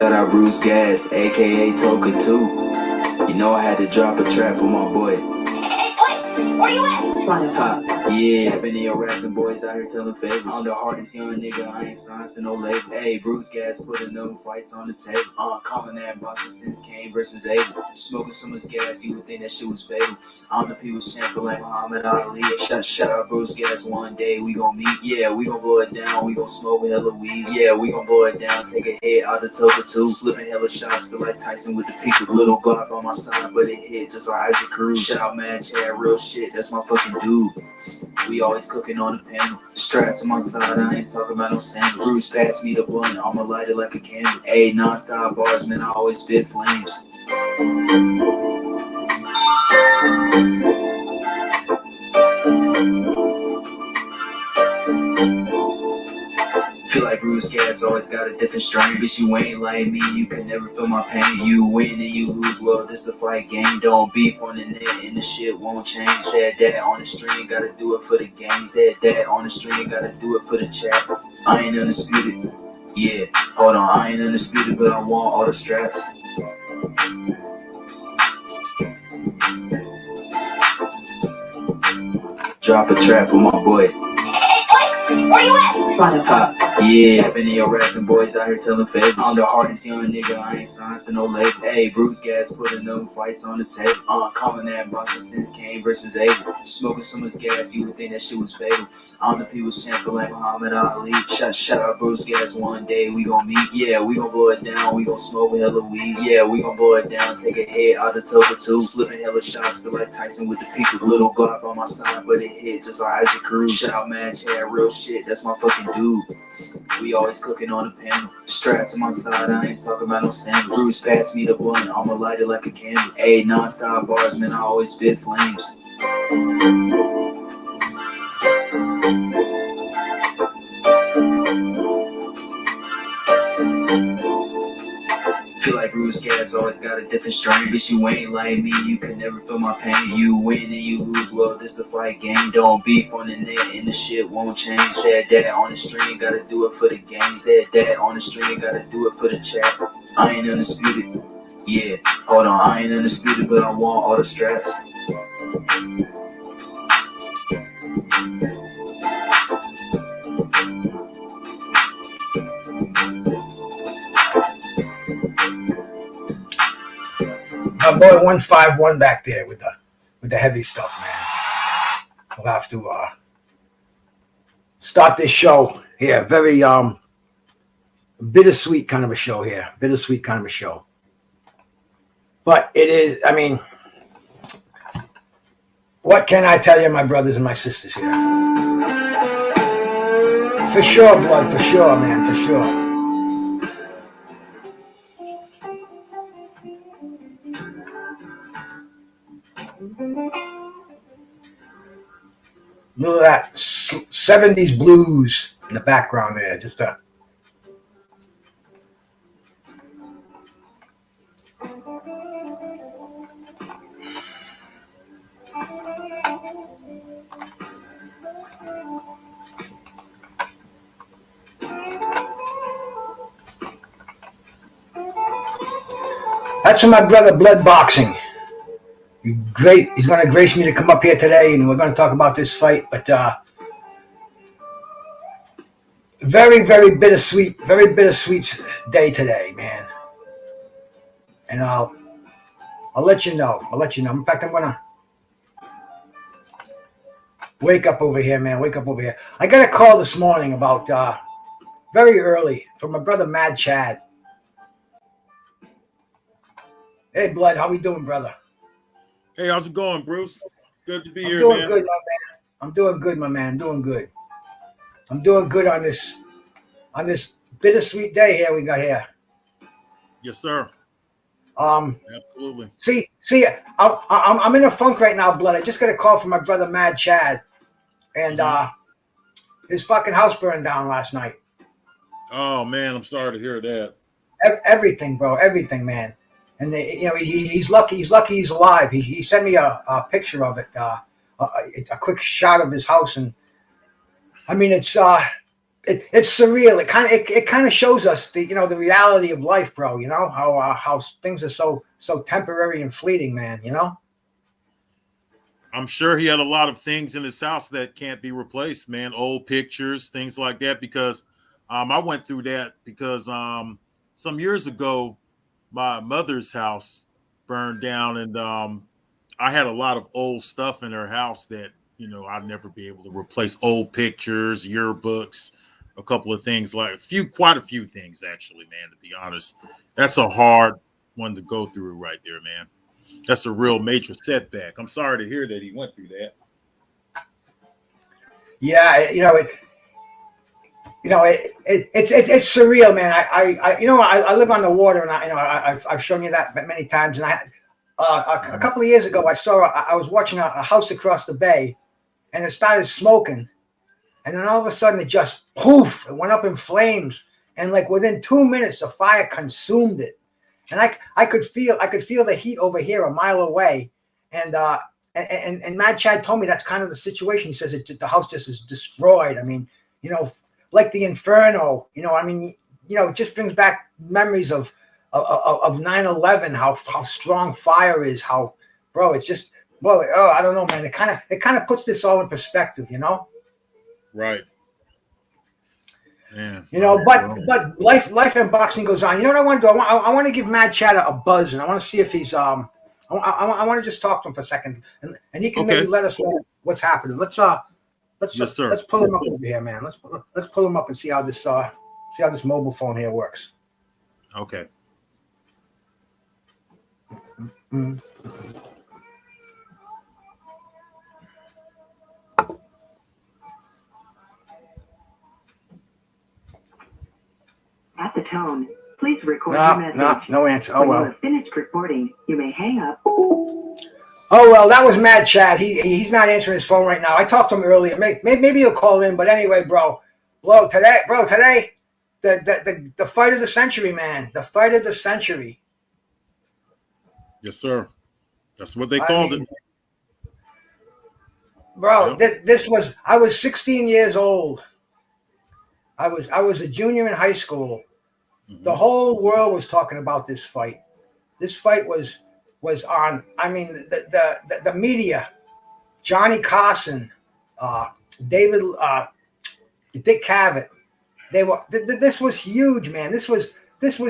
Shout out Bruce Gas, aka Toka 2. You know I had to drop a trap for my boy. Hey, where you at? Ha, yeah, been in your harassing boys out here telling favors. I'm the hardest young nigga, I ain't signed to no label. Hey, Bruce Gas putting them fights on the table. Calling that Boston since Kane versus Abel. Smoking so much gas, you would think that shit was fatal. I'm the people's champion like Muhammad Ali. Shout out Bruce Gas, one day we gon' meet. Yeah, we gon' blow it down, we gon' smoke hella weed. Yeah, we gon' blow it down, take a hit out the Toka 2. Slipping hella shots, feel like Tyson with the peak. Little Glock on my side, but it hit just like Isaac Cruz. Shout out Mad Chad, real shit, that's my fucking dude. We always cooking on the panel. Straps on my side, I ain't talking about no sandals. Bruce passed me the blunt, I'ma light it like a candle. Ayy, non-stop bars, man, I always spit flames. Feel like Bruce Gas always got a different strain. Bitch, you ain't like me, you can never feel my pain. You win and you lose, well, this a fight game. Don't beef on the net and the shit won't change. Said that on the stream, gotta do it for the game. Said that on the stream, gotta do it for the chat. I ain't undisputed. Yeah, hold on, I ain't undisputed, but I want all the straps. Drop a trap for my boy. Hey, where you at? Ha, yeah, been in your harassing boys out here telling favors. I'm the hardest young nigga, I ain't signed to no label. Hey, Bruce Gas putting them fights on the table. Calling that Boston since Kane versus Abel. Smoking so much gas, you would think that shit was fatal. I'm the people's champion like Muhammad Ali. Shout out Bruce Gas, one day we gon' meet. Yeah, we gon' blow it down, we gon' smoke hella weed. Yeah, we gon' blow it down, take a hit out the Toka 2. Slipping hella shots, feel like Tyson with the peak. Little Glock on my side, but it hit just like Isaac Cruz. Shout out Mad Chad, real shit, that's my fucking dude. We always cooking on the panel. Straps on my side, I ain't talking about no sandals. Bruce passed me the blunt, I'ma light it like a candle. Ayy, non-stop bars, man, I always spit flames. Feel like Bruce Gas always got a different strain. Bitch, you ain't like me, you can never feel my pain. You win and you lose, well, this the fight game. Don't beef on the net and the shit won't change. Said that on the stream, gotta do it for the game. Said that on the stream, gotta do it for the chat. I ain't undisputed. Yeah, hold on, I ain't undisputed, but I want all the straps. My boy 151 back there with the heavy stuff, man. We'll have to start this show here. Very bittersweet kind of a show here. Bittersweet kind of a show. But it is, I mean, what can I tell you, my brothers and my sisters here? For sure, blood, for sure, man, for sure. Look at that 70s blues in the background there. Just a that's for my brother Blood Boxing. Great. He's going to grace me to come up here today, and we're going to talk about this fight. But very, very bittersweet day today, man. And I'll let you know. In fact, I'm going to wake up over here, man. Wake up over here. I got a call this morning about very early from my brother Mad Chad. Hey, Blood, how we doing, brother? Hey, how's it going, Bruce? It's good to be here, doing man. Good, my man. I'm doing good, my man. I'm doing good on this bittersweet day here we got here. Yes, sir. Absolutely. See, I'm in a funk right now, Blood. I just got a call from my brother Mad Chad, and his fucking house burned down last night. Oh man, I'm sorry to hear that. Everything, bro. Everything, man. And he's lucky. He's lucky he's alive. He sent me a picture of it, a quick shot of his house, and I mean it's it's surreal. It kind of shows us the the reality of life, bro. You know how things are so temporary and fleeting, man. You know. I'm sure he had a lot of things in his house that can't be replaced, man. Old pictures, things like that. Because I went through that because some years ago, my mother's house burned down, and I had a lot of old stuff in her house that I'd never be able to replace. Old pictures, yearbooks, a couple of things, like quite a few things, actually, man. To be honest, that's a hard one to go through right there, man. That's a real major setback. I'm sorry to hear that he went through that. Yeah, it's surreal, man. I live on the water, and I've shown you that many times. And a couple of years ago, I was watching a house across the bay, and it started smoking, and then all of a sudden it just poof, it went up in flames, and like within 2 minutes, the fire consumed it. And I could feel the heat over here a mile away, and Mad Chad told me that's kind of the situation. He says the house just is destroyed. I mean, like the Inferno. I mean, it just brings back memories of 9/11. How strong fire is. How, bro, it's just, well, I don't know, man. It kind of puts this all in perspective, Right. Yeah. But life and boxing goes on. You know what I want to do? I want to give Mad Chad a buzz, and I want to see if he's I want to just talk to him for a second, and he can maybe let us know what's happening. Let's yes, sir. Let's pull him up over here, man. Let's pull him up and see how this mobile phone here works. Okay. Mm-hmm. At the tone, please record your message. No answer. Oh, when well. you have finished recording, you may hang up. Oh, well, that was Mad Chad. He's not answering his phone right now. I talked to him earlier. Maybe he'll call in. But anyway, bro, today, the fight of the century, man. The fight of the century. Yes, sir. That's what they called it. Bro, I was 16 years old. I was a junior in high school. Mm-hmm. The whole world was talking about this fight. This fight was on. I mean, the media, Johnny Carson, Dick Cavett. This was huge, man. This was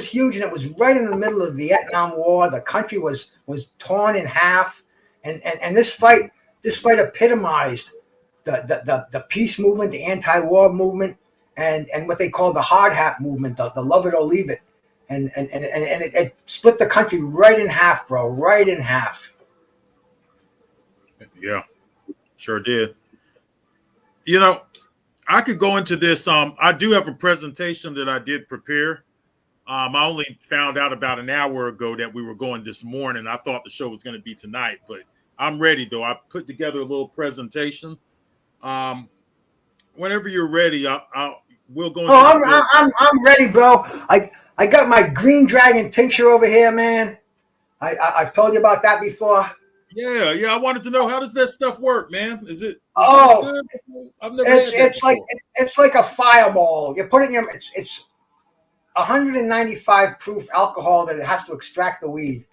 huge, and it was right in the middle of the Vietnam War. The country was torn in half, and this fight epitomized the peace movement, the anti-war movement. And what they call the hard hat movement, the love it or leave it, and it split the country right in half, bro, right in half. Yeah, sure did. I could go into this. I do have a presentation that I did prepare. I only found out about an hour ago that we were going this morning. I thought the show was going to be tonight, but I'm ready though. I put together a little presentation. Whenever you're ready, we'll go. I'm ready, bro. I got my Green Dragon tincture over here, man. I've told you about that before. Yeah. I wanted to know, how does that stuff work, man? Is it? Good? I've never had that it's like a fireball. You put it in. It's 195 proof alcohol that it has to extract the weed,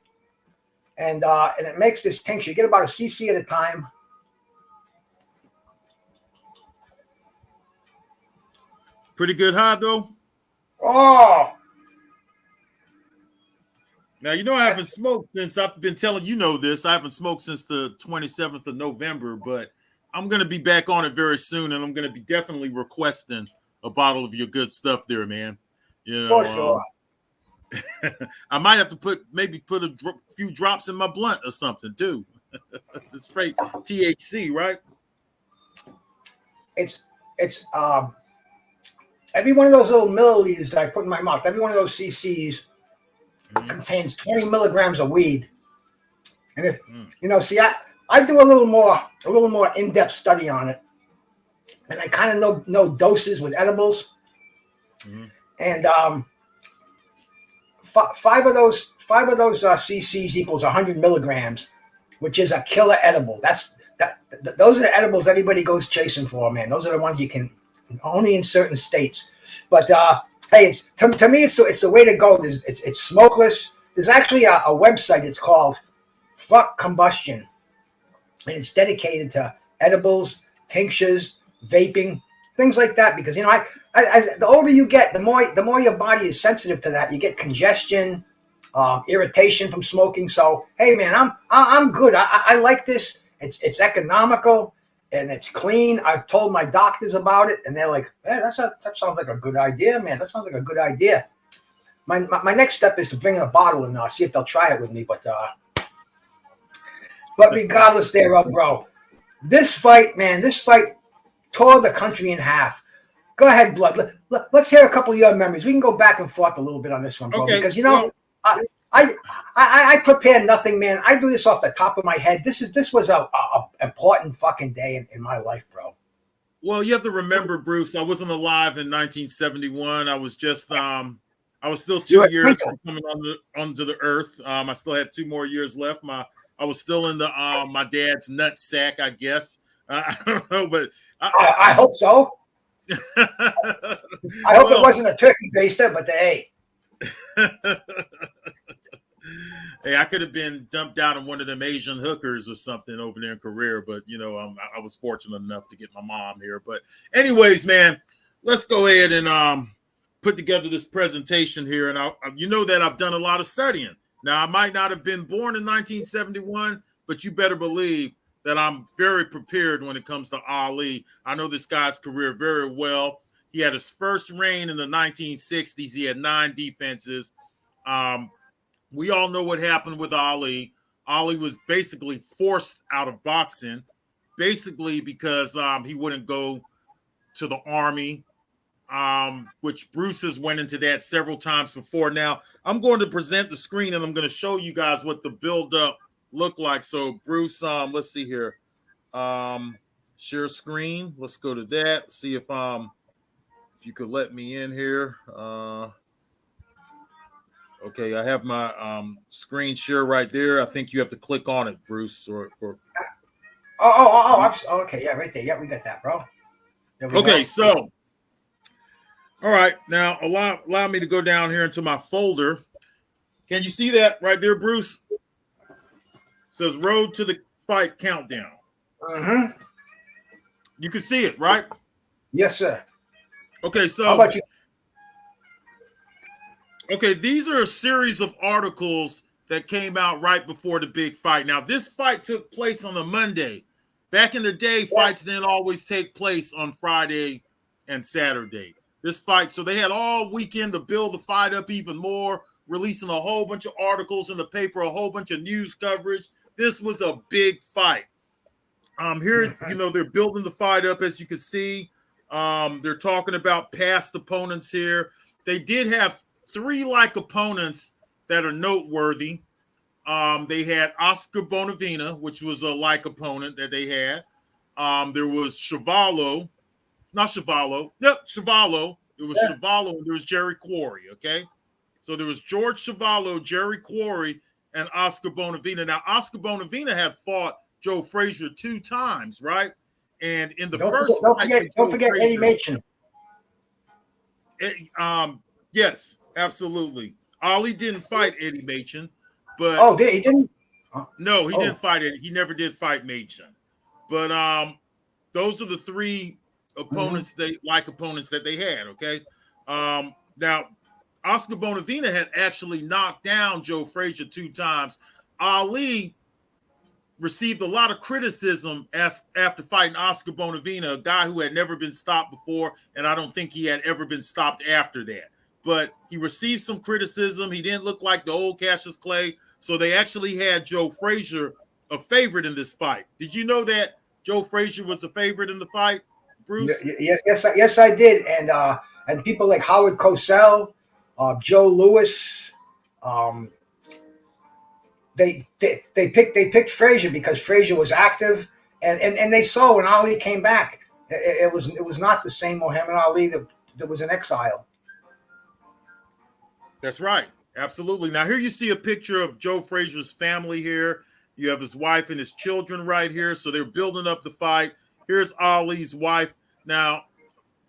and it makes this tincture. You get about a cc at a time. Pretty good high, though. Oh. Now, I haven't smoked since, I've been telling this. I haven't smoked since the 27th of November, but I'm going to be back on it very soon, and I'm going to be definitely requesting a bottle of your good stuff there, man. For sure. I might have to put a few drops in my blunt or something, too. It's straight THC, right? It's every one of those little milliliters that I put in my mouth, every one of those cc's contains 20 milligrams of weed. And if see, I do a little more in-depth study on it, and I kind of know doses with edibles. Mm-hmm. And 5 of those cc's equals 100 milligrams, which is a killer edible. Those are the edibles everybody goes chasing for, man. Those are the ones you can only in certain states. But hey, it's to me, it's the way to go. It's smokeless. There's actually a website. It's called Fuck Combustion, and it's dedicated to edibles, tinctures, vaping, things like that. Because the older you get, the more your body is sensitive to that. You get congestion, irritation from smoking. So hey, man, I'm good. I like this. It's economical and it's clean. I've told my doctors about it, and they're like, "Hey, that sounds like a good idea, man. That sounds like a good idea." My next step is to bring in a bottle and see if they'll try it with me. But regardless thereof, bro, this fight tore the country in half. Go ahead, Blood. Let's hear a couple of your memories. We can go back and forth a little bit on this one, bro. Okay, because I prepare nothing, man. I do this off the top of my head. This was a important fucking day in my life, bro. Well, you have to remember, Bruce, I wasn't alive in 1971. I was just I was still 2 years from coming onto the earth. I still had 2 more years left. I was still in the my dad's nut sack, I guess. I don't know, but I hope so. I hope it wasn't a turkey baster, but hey. Hey, I could have been dumped out in one of them Asian hookers or something over there in Korea, but I was fortunate enough to get my mom here. But anyways, man, let's go ahead and put together this presentation here. And you know that I've done a lot of studying. Now, I might not have been born in 1971, but you better believe that I'm very prepared when it comes to Ali. I know this guy's career very well. He had his first reign in the 1960s. He had 9 defenses. We all know what happened with Ali. Ali was basically forced out of boxing, basically because he wouldn't go to the army, which Bruce has went into that several times before. Now, I'm going to present the screen, and I'm going to show you guys what the build-up looked like. So, Bruce, let's see here. Share screen. Let's go to that. See if you could let me in here. Okay, I have my screen share right there. I think you have to click on it, Bruce. Okay, Yeah, right there. Yeah, we got that, bro. Okay, so, all right. Now, allow me to go down here into my folder. Can you see that right there, Bruce? It says Road to the Fight Countdown. Mm-hmm. You can see it, right? Yes, sir. Okay, so how about you? Okay, these are a series of articles that came out right before the big fight. Now, this fight took place on a Monday. Back in the day, fights didn't always take place on Friday and Saturday. This fight, so they had all weekend to build the fight up even more, releasing a whole bunch of articles in the paper, a whole bunch of news coverage. This was a big fight. Here, they're building the fight up, as you can see. They're talking about past opponents here. They did have 3 like opponents that are noteworthy. They had Oscar Bonavena, which was a like opponent that they had. There was Chuvalo. It was Chuvalo, and there was Jerry Quarry, okay? So there was George Chuvalo, Jerry Quarry, and Oscar Bonavena. Now, Oscar Bonavena had fought Joe Frazier 2 times, right? And in the don't forget Eddie Machen. Yes, absolutely. Ali didn't fight Eddie Machen, but he didn't? No, he didn't fight it. He never did fight Machen. But those are the 3 opponents opponents that they had. Okay. Now Oscar Bonavena had actually knocked down Joe Frazier 2 times. Ali received a lot of criticism after fighting Oscar Bonavena, a guy who had never been stopped before, and I don't think he had ever been stopped after that. But he received some criticism. He didn't look like the old Cassius Clay, so they actually had Joe Frazier a favorite in this fight. Did you know that Joe Frazier was a favorite in the fight, Bruce? Yes, I did. And people like Howard Cosell, Joe Louis, they picked Frazier because Frazier was active, and they saw when Ali came back, it was not the same Muhammad Ali that was in exile. That's right. Absolutely. Now, here you see a picture of Joe Frazier's family here. You have his wife and his children right here. So they're building up the fight. Here's Ali's wife. Now,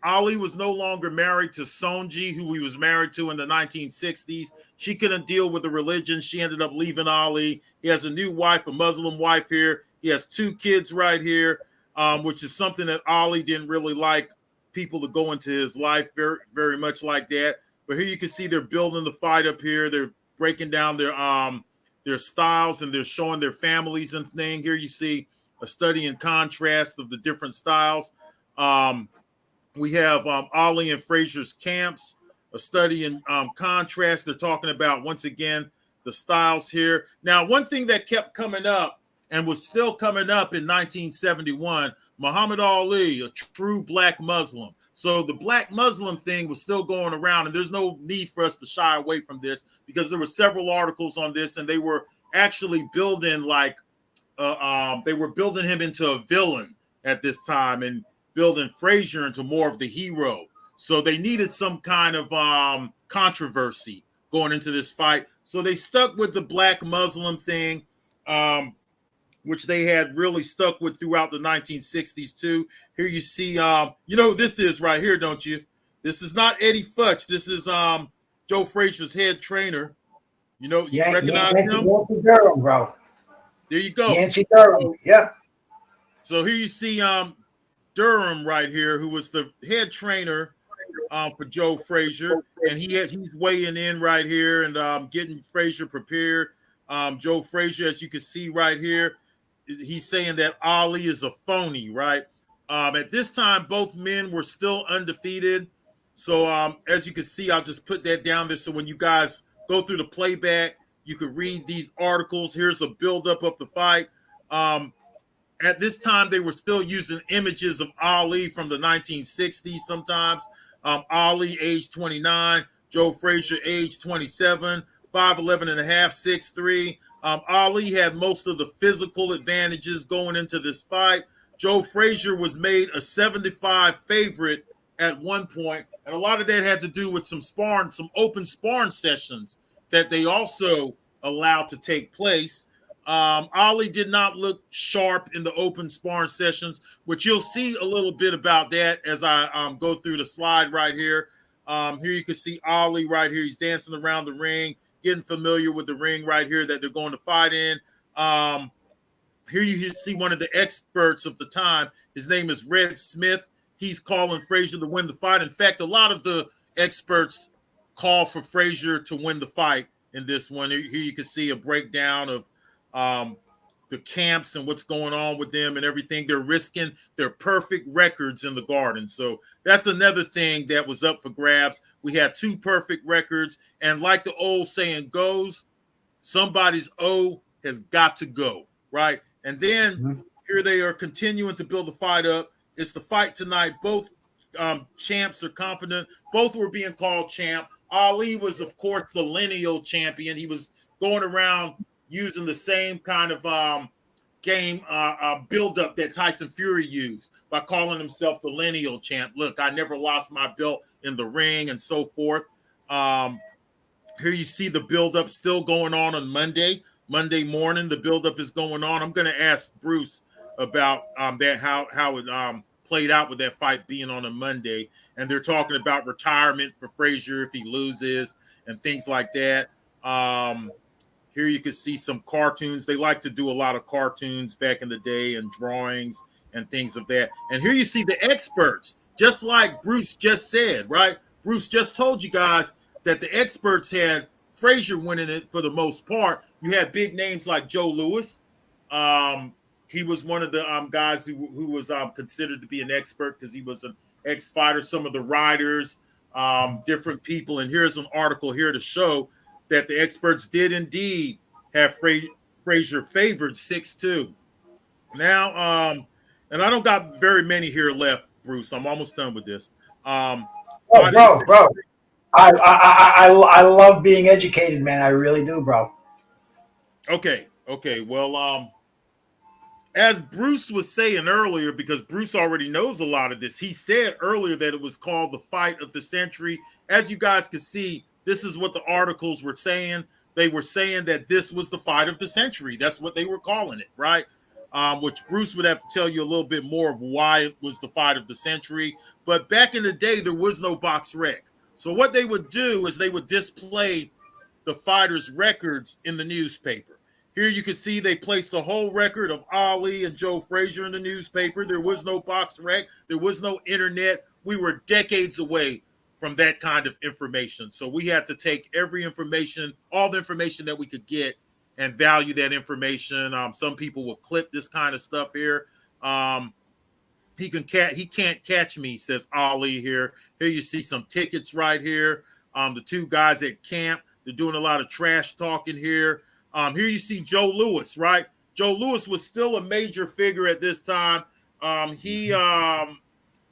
Ali was no longer married to Sonji, who he was married to in the 1960s. She couldn't deal with the religion. She ended up leaving Ali. He has a new wife, a Muslim wife here. He has 2 kids right here, which is something that Ali didn't really like people to go into his life very, very much like that. But here you can see they're building the fight up here. They're breaking down their styles, and they're showing their families and thing. Here you see a study in contrast of the different styles. We have Ali and Frazier's camps, a study in contrast. They're talking about, once again, the styles here. Now, one thing that kept coming up and was still coming up in 1971, Muhammad Ali, a true black Muslim. So the black Muslim thing was still going around, and there's no need for us to shy away from this because there were several articles on this, and they were actually building they were building him into a villain at this time and building Frazier into more of the hero. So they needed some kind of controversy going into this fight. So they stuck with the black Muslim thing, which they had really stuck with throughout the 1960s too. Here you see, you know who this is right here, don't you? This is not Eddie Futch. This is Joe Frazier's head trainer. You know, you recognize him? Yancey Durham, bro. There you go. Yancey Durham, yeah. So here you see Durham right here, who was the head trainer for Joe Frazier, and he's weighing in right here and getting Frazier prepared. Joe Frazier, as you can see right here, he's saying that Ali is a phony, right? At this time, both men were still undefeated. So as you can see, I'll just put that down there so when you guys go through the playback, you can read these articles. Here's a buildup of the fight. At this time, they were still using images of Ali from the 1960s sometimes. Ali, age 29. Joe Frazier, age 27. 5'11 and a half, 6'3". Ali had most of the physical advantages going into this fight. Joe Frazier was made a 75 favorite at one point, and a lot of that had to do with some open sparring sessions that they also allowed to take place. Ali did not look sharp in the open sparring sessions, which you'll see a little bit about that as I go through the slide right here. Here you can see Ali right here. He's dancing around the ring, getting familiar with the ring right here that they're going to fight in. Here you see one of the experts of the time. His name is Red Smith. He's calling Frazier to win the fight. In fact, a lot of the experts call for Frazier to win the fight in this one. Here you can see a breakdown of the camps and what's going on with them and everything. They're risking their perfect records in the Garden. So that's another thing that was up for grabs. We had 2 perfect records. And like the old saying goes, somebody's O has got to go, right? And then here they are continuing to build the fight up. It's the fight tonight. Both champs are confident. Both were being called champ. Ali was, of course, the lineal champion. He was going around using the same kind of game buildup that Tyson Fury used by calling himself the lineal champ. Look, I never lost my belt in the ring and so forth. Here you see the buildup still going on Monday morning. The buildup is going on. I'm going to ask Bruce about that, how it played out with that fight being on a Monday. And they're talking about retirement for Frazier if he loses and things like that. Here you can see some cartoons. They like to do a lot of cartoons back in the day and drawings and things of that. And here you see the experts, just like Bruce just said, right? Bruce just told you guys that the experts had Frazier winning it for the most part. You had big names like Joe Louis. He was one of the guys who was considered to be an expert because he was an ex-fighter. Some of the riders, different people. And here's an article here to show that the experts did indeed have Frazier favored 6-2. Now, and I don't got very many here left, Bruce. I'm almost done with this. Bro. I love being educated, man. I really do, bro. Okay. Well, as Bruce was saying earlier, because Bruce already knows a lot of this, he said earlier that it was called the fight of the century. As you guys can see, this is what the articles were saying. They were saying that this was the fight of the century. That's what they were calling it, right? which Bruce would have to tell you a little bit more of why it was the fight of the century. But back in the day, there was no box rec. So what they would do is they would display the fighters' records in the newspaper. Here you can see they placed the whole record of Ali and Joe Frazier in the newspaper. There was no box rec. There was no internet. We were decades away from that kind of information. So we had to take every information, all the information that we could get, and value that information. Some people will clip this kind of stuff here. He can't catch me, says Ali here. Here you see some tickets right here. The two guys at camp, they're doing a lot of trash talking here. Here you see Joe Louis, right? Joe Louis was still a major figure at this time. He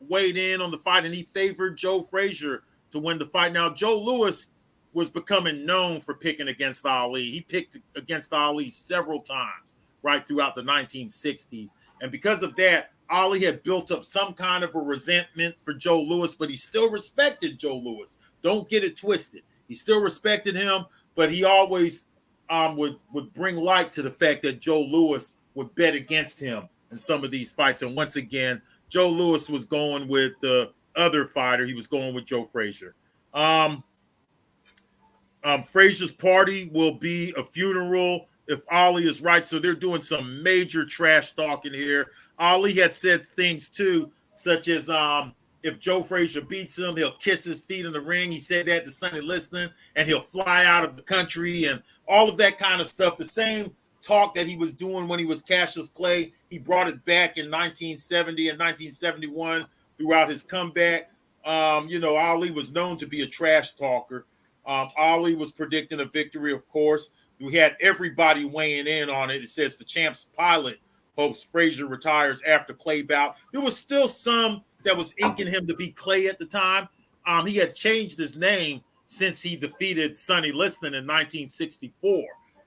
weighed in on the fight, and he favored Joe Frazier to win the fight. Now, Joe Louis was becoming known for picking against Ali. He picked against Ali several times right throughout the 1960s. And because of that, Ali had built up some kind of a resentment for Joe Louis, but he still respected Joe Louis. Don't get it twisted. He still respected him, but he always would bring light to the fact that Joe Louis would bet against him in some of these fights. And once again, Joe Louis was going with the other fighter. He was going with Joe Frazier. Frazier's party will be a funeral if Ali is right. So they're doing some major trash talking here. Ali had said things too, such as if Joe Frazier beats him, he'll kiss his feet in the ring. He said that to Sonny Liston, and he'll fly out of the country and all of that kind of stuff. The same talk that he was doing when he was Cassius Clay, he brought it back in 1970 and 1971 throughout his comeback. Ali was known to be a trash talker. Ali was predicting a victory, of course. We had everybody weighing in on it. It says the champ's pilot hopes Frazier retires after Clay bout. There was still some that was inking him to be Clay at the time. He had changed his name since he defeated Sonny Liston in 1964.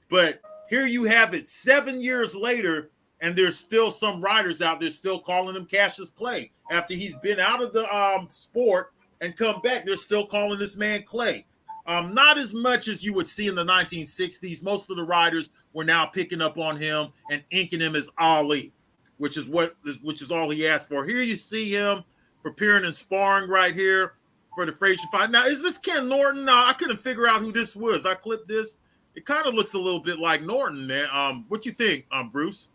But here you have it 7 years later, and there's still some writers out there still calling him Cassius Clay. After he's been out of the sport and come back, they're still calling this man Clay. Not as much as you would see in the 1960s. Most of the writers were now picking up on him and inking him as Ali, which is all he asked for. Here you see him preparing and sparring right here for the Frazier fight. Now, is this Ken Norton? I couldn't figure out who this was. I clipped this. It kind of looks a little bit like Norton, man. What you think, Bruce?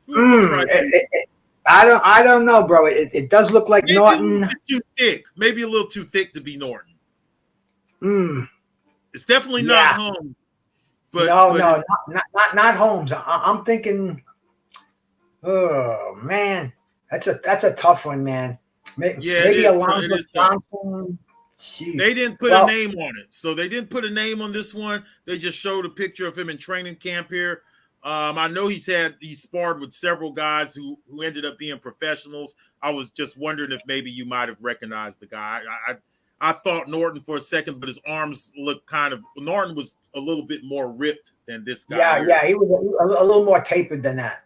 I don't know, bro. It does look like Maybe Norton. A little bit too thick. Maybe a little too thick to be Norton. It's definitely not Holmes. But not Holmes. I'm thinking. Oh man, that's a tough one, man. Maybe Alonzo Johnson. Jeez. They didn't put a name on it, so they didn't put a name on this one. They just showed a picture of him in training camp here. I know he's sparred with several guys who ended up being professionals. I was just wondering if maybe you might have recognized the guy. I thought Norton for a second, but his arms looked Norton was a little bit more ripped than this guy. Yeah, he was a little more tapered than that.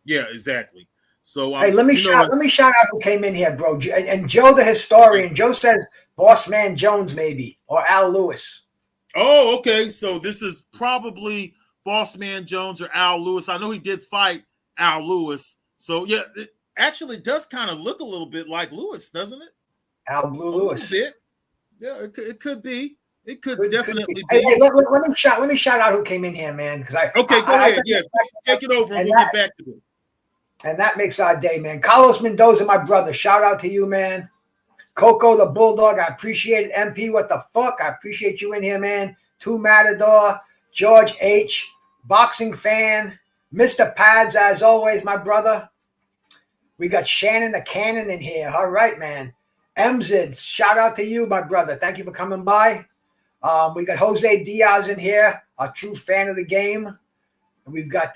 Yeah, exactly. So hey, let me shout out who came in here, bro. And Joe, the historian. Joe says Boss Man Jones, maybe, or Al Lewis. Oh, okay. So this is probably Boss Man Jones or Al Lewis. I know he did fight Al Lewis. So yeah, it actually does kind of look a little bit like Lewis, doesn't it? Al Blue Lewis. A bit. Yeah, it could be. It could definitely be. Hey, let me shout out who came in here, man. Go ahead. Take it over and we'll get back to this. And that makes our day, man. Carlos Mendoza, my brother. Shout out to you, man. Coco the Bulldog, I appreciate it. MP, what the fuck? I appreciate you in here, man. Two Matador, George H, boxing fan, Mr. Pads, as always, my brother. We got Shannon the Cannon in here. All right, man. MZID, shout out to you, my brother. Thank you for coming by. We got Jose Diaz in here, a true fan of the game. And we've got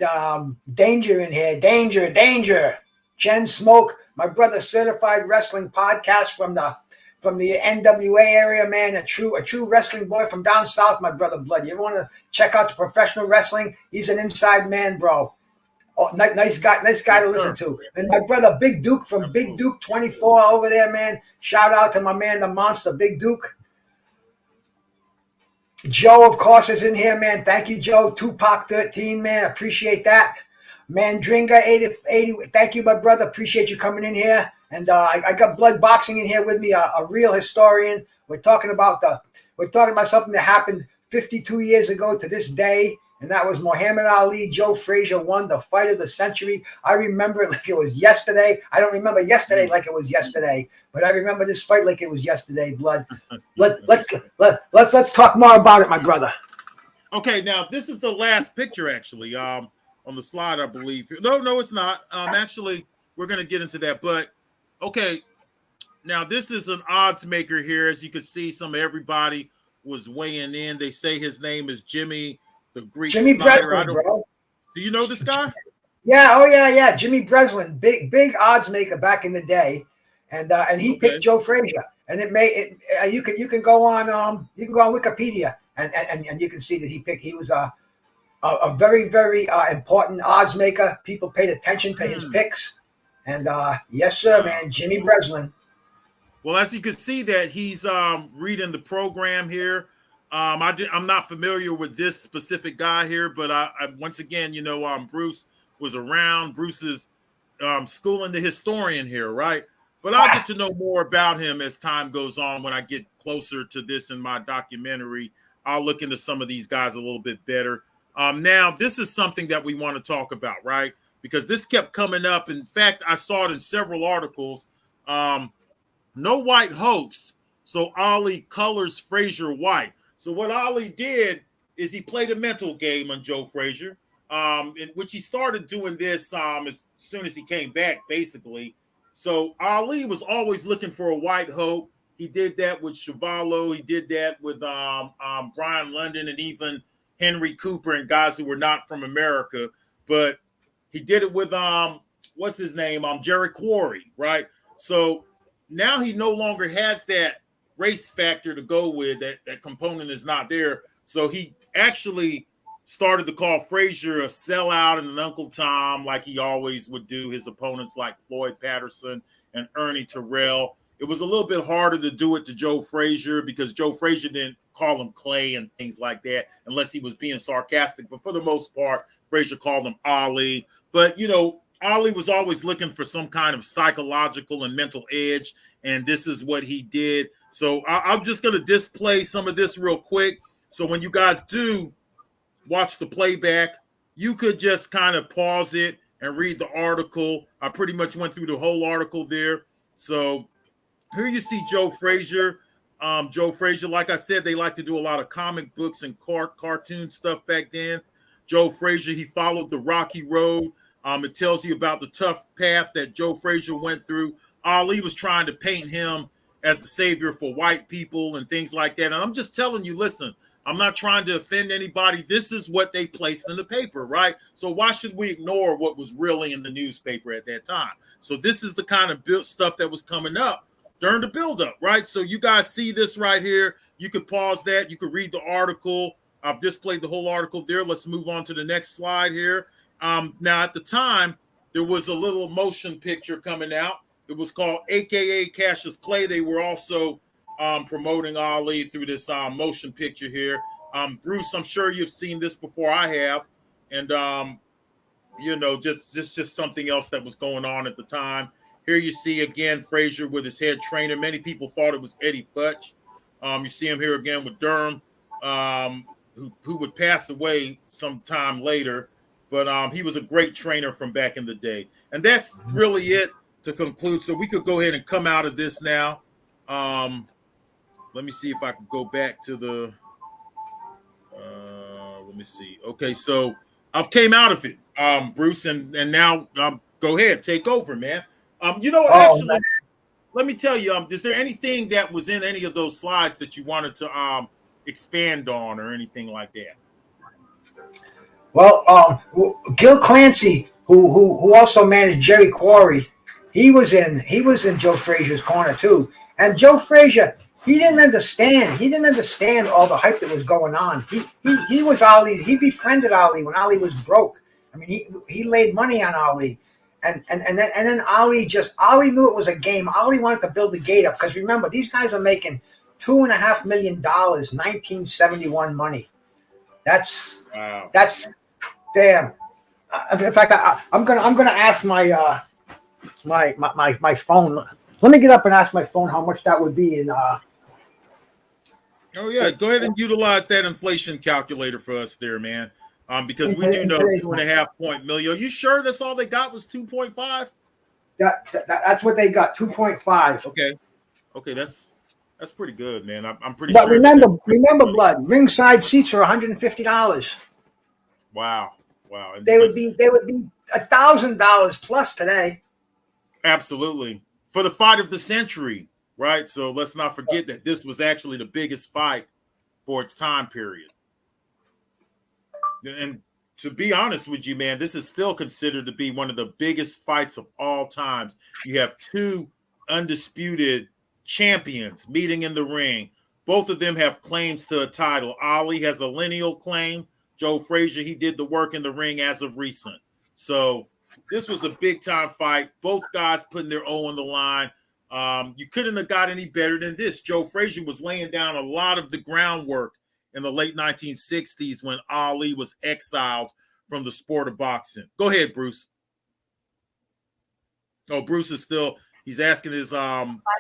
Danger in here. Danger. Jen Smoke, my brother, certified wrestling podcast from the NWA area, man. A true wrestling boy from down south, my brother Blood. You ever want to check out the professional wrestling? He's an inside man, bro. Oh, nice guy to listen to. And my brother Big Duke from Big Duke 24 over there, man. Shout out to my man, the monster, Big Duke. Joe, of course, is in here, man. Thank you, Joe. Tupac 13, man. Appreciate that. Mandringa 80. Thank you, my brother. Appreciate you coming in here. And I got Blood Boxing in here with me, a real historian. We're talking about something that happened 52 years ago to this day, and that was Muhammad Ali. Joe Frazier won the fight of the century. I remember it like it was yesterday. I don't remember yesterday like it was yesterday, but I remember this fight like it was yesterday. Blood. Let's talk more about it, my brother. Okay, now this is the last picture actually. On the slide, I believe. No, it's not. Actually, we're gonna get into that, but okay. Now this is an odds maker here. As you can see, everybody was weighing in. They say his name is Jimmy, the Greek Jimmy Snyder. Breslin, bro. Do you know this guy? Yeah, oh yeah. Jimmy Breslin, big odds maker back in the day, and he picked Joe Frazier, and it made it. You can go on Wikipedia, and you can see that he was a very important odds maker. People paid attention to his picks, and yes sir, man, Jimmy Breslin. Well, as you can see that he's reading the program here. I'm not familiar with this specific guy here, but I once again, Bruce was around. Bruce is schooling the historian here, right? But I'll get to know more about him as time goes on. When I get closer to this in my documentary, I'll look into some of these guys a little bit better. Now, this is something that we want to talk about, right? Because this kept coming up. In fact, I saw it in several articles. No white hoax. So Ali colors Frazier white. So what Ali did is he played a mental game on Joe Frazier, in which he started doing this as soon as he came back, basically. So Ali was always looking for a white hope. He did that with Chuvalo. He did that with Brian London and even Henry Cooper and guys who were not from America. But he did it with, what's his name? Jerry Quarry, right? So now he no longer has that race factor to go with. That component is not there. So he actually started to call Frazier a sellout and an Uncle Tom, like he always would do his opponents like Floyd Patterson and Ernie Terrell. It was a little bit harder to do it to Joe Frazier because Joe Frazier didn't call him Clay and things like that unless he was being sarcastic. But for the most part, Frazier called him Ali. But, Ali was always looking for some kind of psychological and mental edge, and this is what he did. So I'm just going to display some of this real quick. So when you guys do watch the playback, you could just kind of pause it and read the article. I pretty much went through the whole article there. So here you see Joe Frazier. Joe Frazier, like I said, they like to do a lot of comic books and cartoon stuff back then. Joe Frazier, he followed the rocky road. It tells you about the tough path that Joe Frazier went through. Ali was trying to paint him as the savior for white people and things like that. And I'm just telling you, listen, I'm not trying to offend anybody. This is what they placed in the paper, right? So why should we ignore what was really in the newspaper at that time? So this is the kind of stuff that was coming up during the buildup, right? So you guys see this right here. You could pause that. You could read the article. I've displayed the whole article there. Let's move on to the next slide here. Now, at the time, there was a little motion picture coming out. It was called AKA Cassius Clay. They were also promoting Ali through this motion picture here. Bruce, I'm sure you've seen this before. I have. And, just something else that was going on at the time. Here you see, again, Frazier with his head trainer. Many people thought it was Eddie Futch. You see him here again with Durham, who would pass away sometime later. But he was a great trainer from back in the day. And that's really it to conclude. So we could go ahead and come out of this now. Let me see if I can go back to the let me see. Okay, so I've came out of it, Bruce, and now go ahead, take over, man. Actually, let me tell you, is there anything that was in any of those slides that you wanted to expand on or anything like that? Well, Gil Clancy, who also managed Jerry Quarry, he was in Joe Frazier's corner too. And Joe Frazier, he didn't understand all the hype that was going on. He was Ali. He befriended Ali when Ali was broke. I mean, he laid money on Ali, and then Ali knew it was a game. Ali wanted to build the gate up because remember, these guys are making $2.5 million, 1971 money. That's damn. In fact, I'm gonna ask my my phone. Let me get up and ask my phone how much that would be in. Oh yeah, go ahead and utilize that inflation calculator for us there, man. Because we do know 2.5 million. Are you sure that's all they got was 2.5? That's what they got, 2.5. Okay, that's pretty good, man. I'm pretty but sure. Remember, blood. Ringside seats are $150. Wow. They would be $1,000 plus today. Absolutely, for the fight of the century, right? So let's not forget that this was actually the biggest fight for its time period. And to be honest with you, man, this is still considered to be one of the biggest fights of all times. You have two undisputed champions meeting in the ring. Both of them have claims to a title. Ali has a lineal claim. Joe Frazier, he did the work in the ring as of recent. So this was a big-time fight. Both guys putting their O on the line. You couldn't have got any better than this. Joe Frazier was laying down a lot of the groundwork in the late 1960s when Ali was exiled from the sport of boxing. Go ahead, Bruce. Oh, Bruce is still, he's asking his,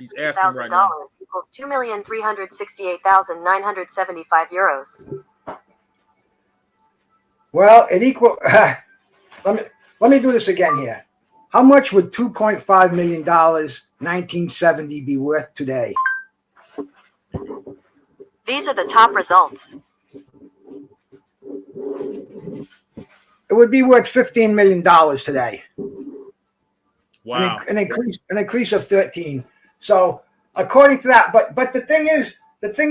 he's asking right now. Equals 2,368,975 euros. Well, it equal. Let me do this again here. How much would $2.5 million 1970 be worth today? These are the top results. It would be worth $15 million today. Wow. An increase of 13. So according to that, but the thing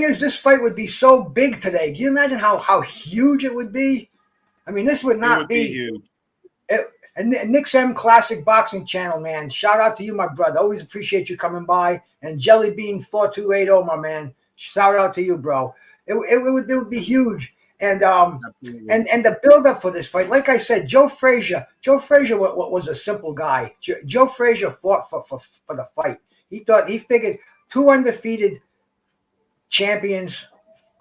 is, this fight would be so big today. Do you imagine how huge it would be? I mean, this would not be huge. And Nick's M Classic Boxing Channel, man. Shout out to you, my brother. Always appreciate you coming by. And Jellybean 4280, my man. Shout out to you, bro. It would be huge. And the build up for this fight, like I said, Joe Frazier was a simple guy. Joe Frazier fought for the fight. He figured two undefeated champions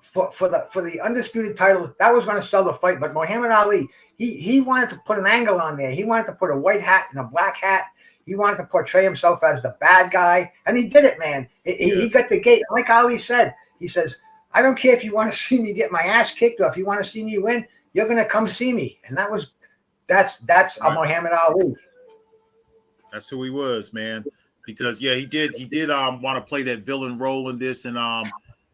for the undisputed title, that was going to sell the fight. But Muhammad Ali, he wanted to put an angle on there. He wanted to put a white hat and a black hat. He wanted to portray himself as the bad guy, and he did it, man. He got the gate. Like Ali said, he says, I don't care if you want to see me get my ass kicked or if you want to see me win, you're going to come see me. And that's right. Muhammad Ali. That's who he was, man. Because he did want to play that villain role in this. And a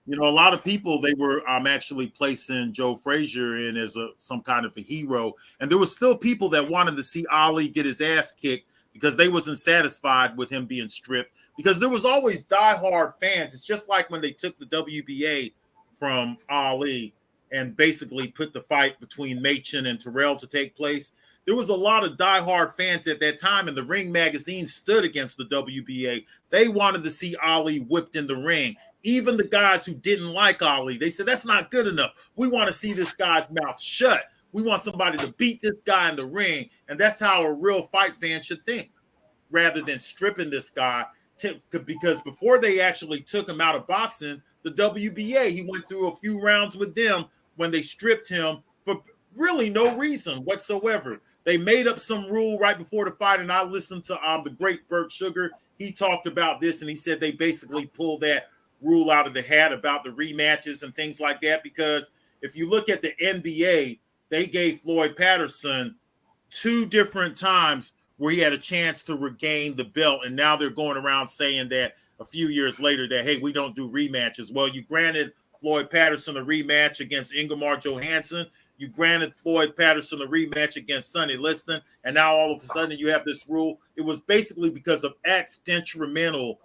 lot of people, they were actually placing Joe Frazier in as some kind of a hero. And there was still people that wanted to see Ali get his ass kicked because they wasn't satisfied with him being stripped. Because there was always diehard fans. It's just like when they took the WBA from Ali and basically put the fight between Machin and Terrell to take place. There was a lot of diehard fans at that time, and the Ring magazine stood against the WBA. They wanted to see Ali whipped in the ring. Even the guys who didn't like Ali, they said, that's not good enough. We want to see this guy's mouth shut. We want somebody to beat this guy in the ring. And that's how a real fight fan should think, rather than stripping this guy. Because before they actually took him out of boxing, the WBA, he went through a few rounds with them when they stripped him for really no reason whatsoever. They made up some rule right before the fight, and I listened to the great Bert Sugar. He talked about this, and he said they basically pulled that rule out of the hat about the rematches and things like that, because if you look at the NBA, they gave Floyd Patterson 2 different times where he had a chance to regain the belt, and now they're going around saying that a few years later that, hey, we don't do rematches. Well, you granted Floyd Patterson a rematch against Ingemar Johansson. You granted Floyd Patterson a rematch against Sonny Liston, and now all of a sudden you have this rule. It was basically because of acts detrimental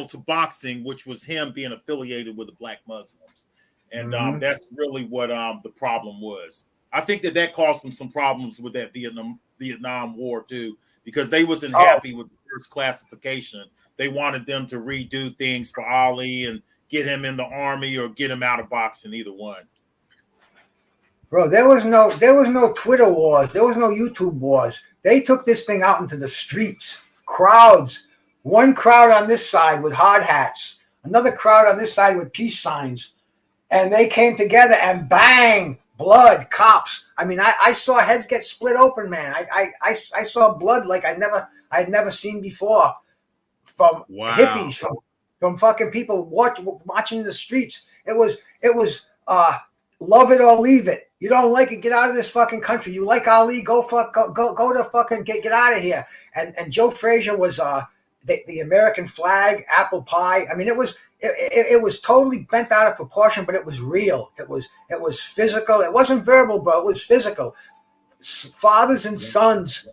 to boxing, which was him being affiliated with the Black Muslims. And that's really what the problem was. I think that caused them some problems with that Vietnam War too, because they wasn't happy with the first classification. They wanted them to redo things for Ali and get him in the army or get him out of boxing, either one. Bro, there was no Twitter wars. There was no YouTube wars. They took this thing out into the streets. Crowds. One crowd on this side with hard hats. Another crowd on this side with peace signs. And they came together and bang, blood, cops. I mean, I saw heads get split open, man. I saw blood like I'd never seen before from hippies, from fucking people watching in the streets. It was love it or leave it. You don't like it, get out of this fucking country. You like Ali, go to fucking get out of here. And Joe Frazier was the American flag, apple pie. I mean, it was totally bent out of proportion, but it was real. It was physical. It wasn't verbal, bro. It was physical. Fathers and sons,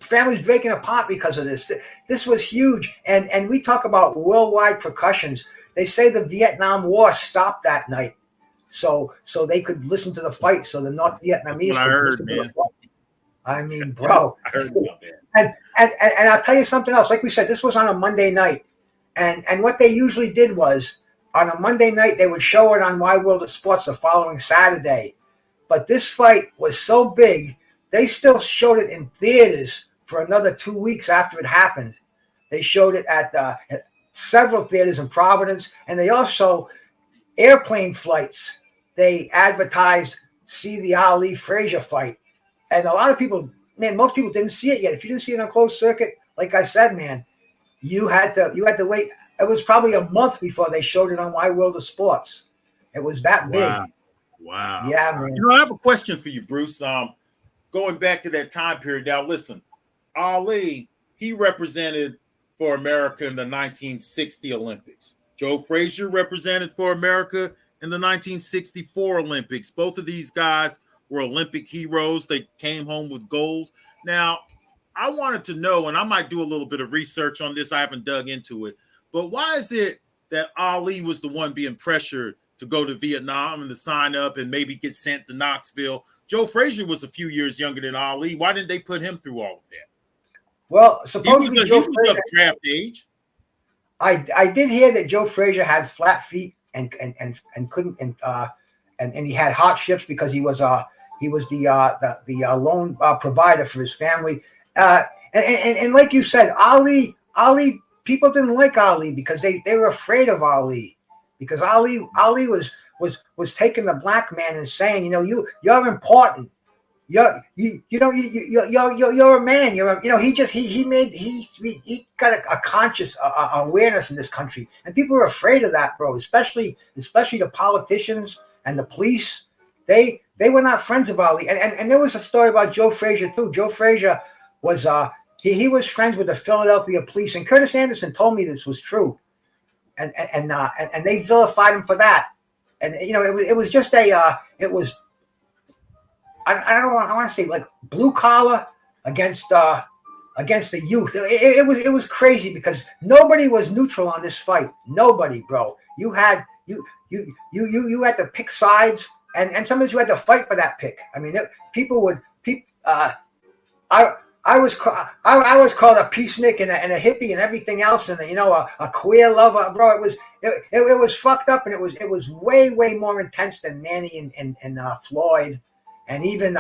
families breaking apart because of this. This was huge. And we talk about worldwide percussions. They say the Vietnam War stopped that night, so they could listen to the fight. So the North Vietnamese could listen to the fight. I mean, bro. I heard about that. And I'll tell you something else. Like we said, this was on a Monday night. And what they usually did was, on a Monday night, they would show it on Wide World of Sports the following Saturday. But this fight was so big, they still showed it in theaters for another 2 weeks after it happened. They showed it at several theaters in Providence. And they also, airplane flights, they advertised, see the Ali Frazier fight. And a lot of people, man, most people didn't see it yet. If you didn't see it on closed circuit, like I said, man, you had to wait. It was probably a month before they showed it on Wide World of Sports. It was that big. Wow. Yeah, man. I have a question for you, Bruce. Going back to that time period. Now, listen, Ali, he represented for America in the 1960 Olympics. Joe Frazier represented for America in the 1964 Olympics. Both of these guys were Olympic heroes. They came home with gold. Now, I wanted to know, and I might do a little bit of research on this. I haven't dug into it. But why is it that Ali was the one being pressured to go to Vietnam and to sign up and maybe get sent to Knoxville? Joe Frazier was a few years younger than Ali. Why didn't they put him through all of that? Well, supposedly Joe Frazier, of draft age. I did hear that Joe Frazier had flat feet and couldn't and he had hardships because he was the lone provider for his family. And like you said, Ali, people didn't like Ali because they were afraid of Ali, because Ali was taking the black man and saying, you're important. You're a man. He got a conscious awareness in this country, and people are afraid of that, bro. Especially the politicians and the police. They were not friends of Ali. And there was a story about Joe Frazier too. Joe Frazier was he was friends with the Philadelphia police, and Curtis Anderson told me this was true, and they vilified him for that. And it was just I want to say like blue collar against the youth. It was crazy because nobody was neutral on this fight. Nobody, bro. You had to pick sides, and sometimes you had to fight for that pick. I mean, I was called a peacenik and a hippie and everything else, and a queer lover, bro. It was fucked up, and it was way more intense than Manny and Floyd, and even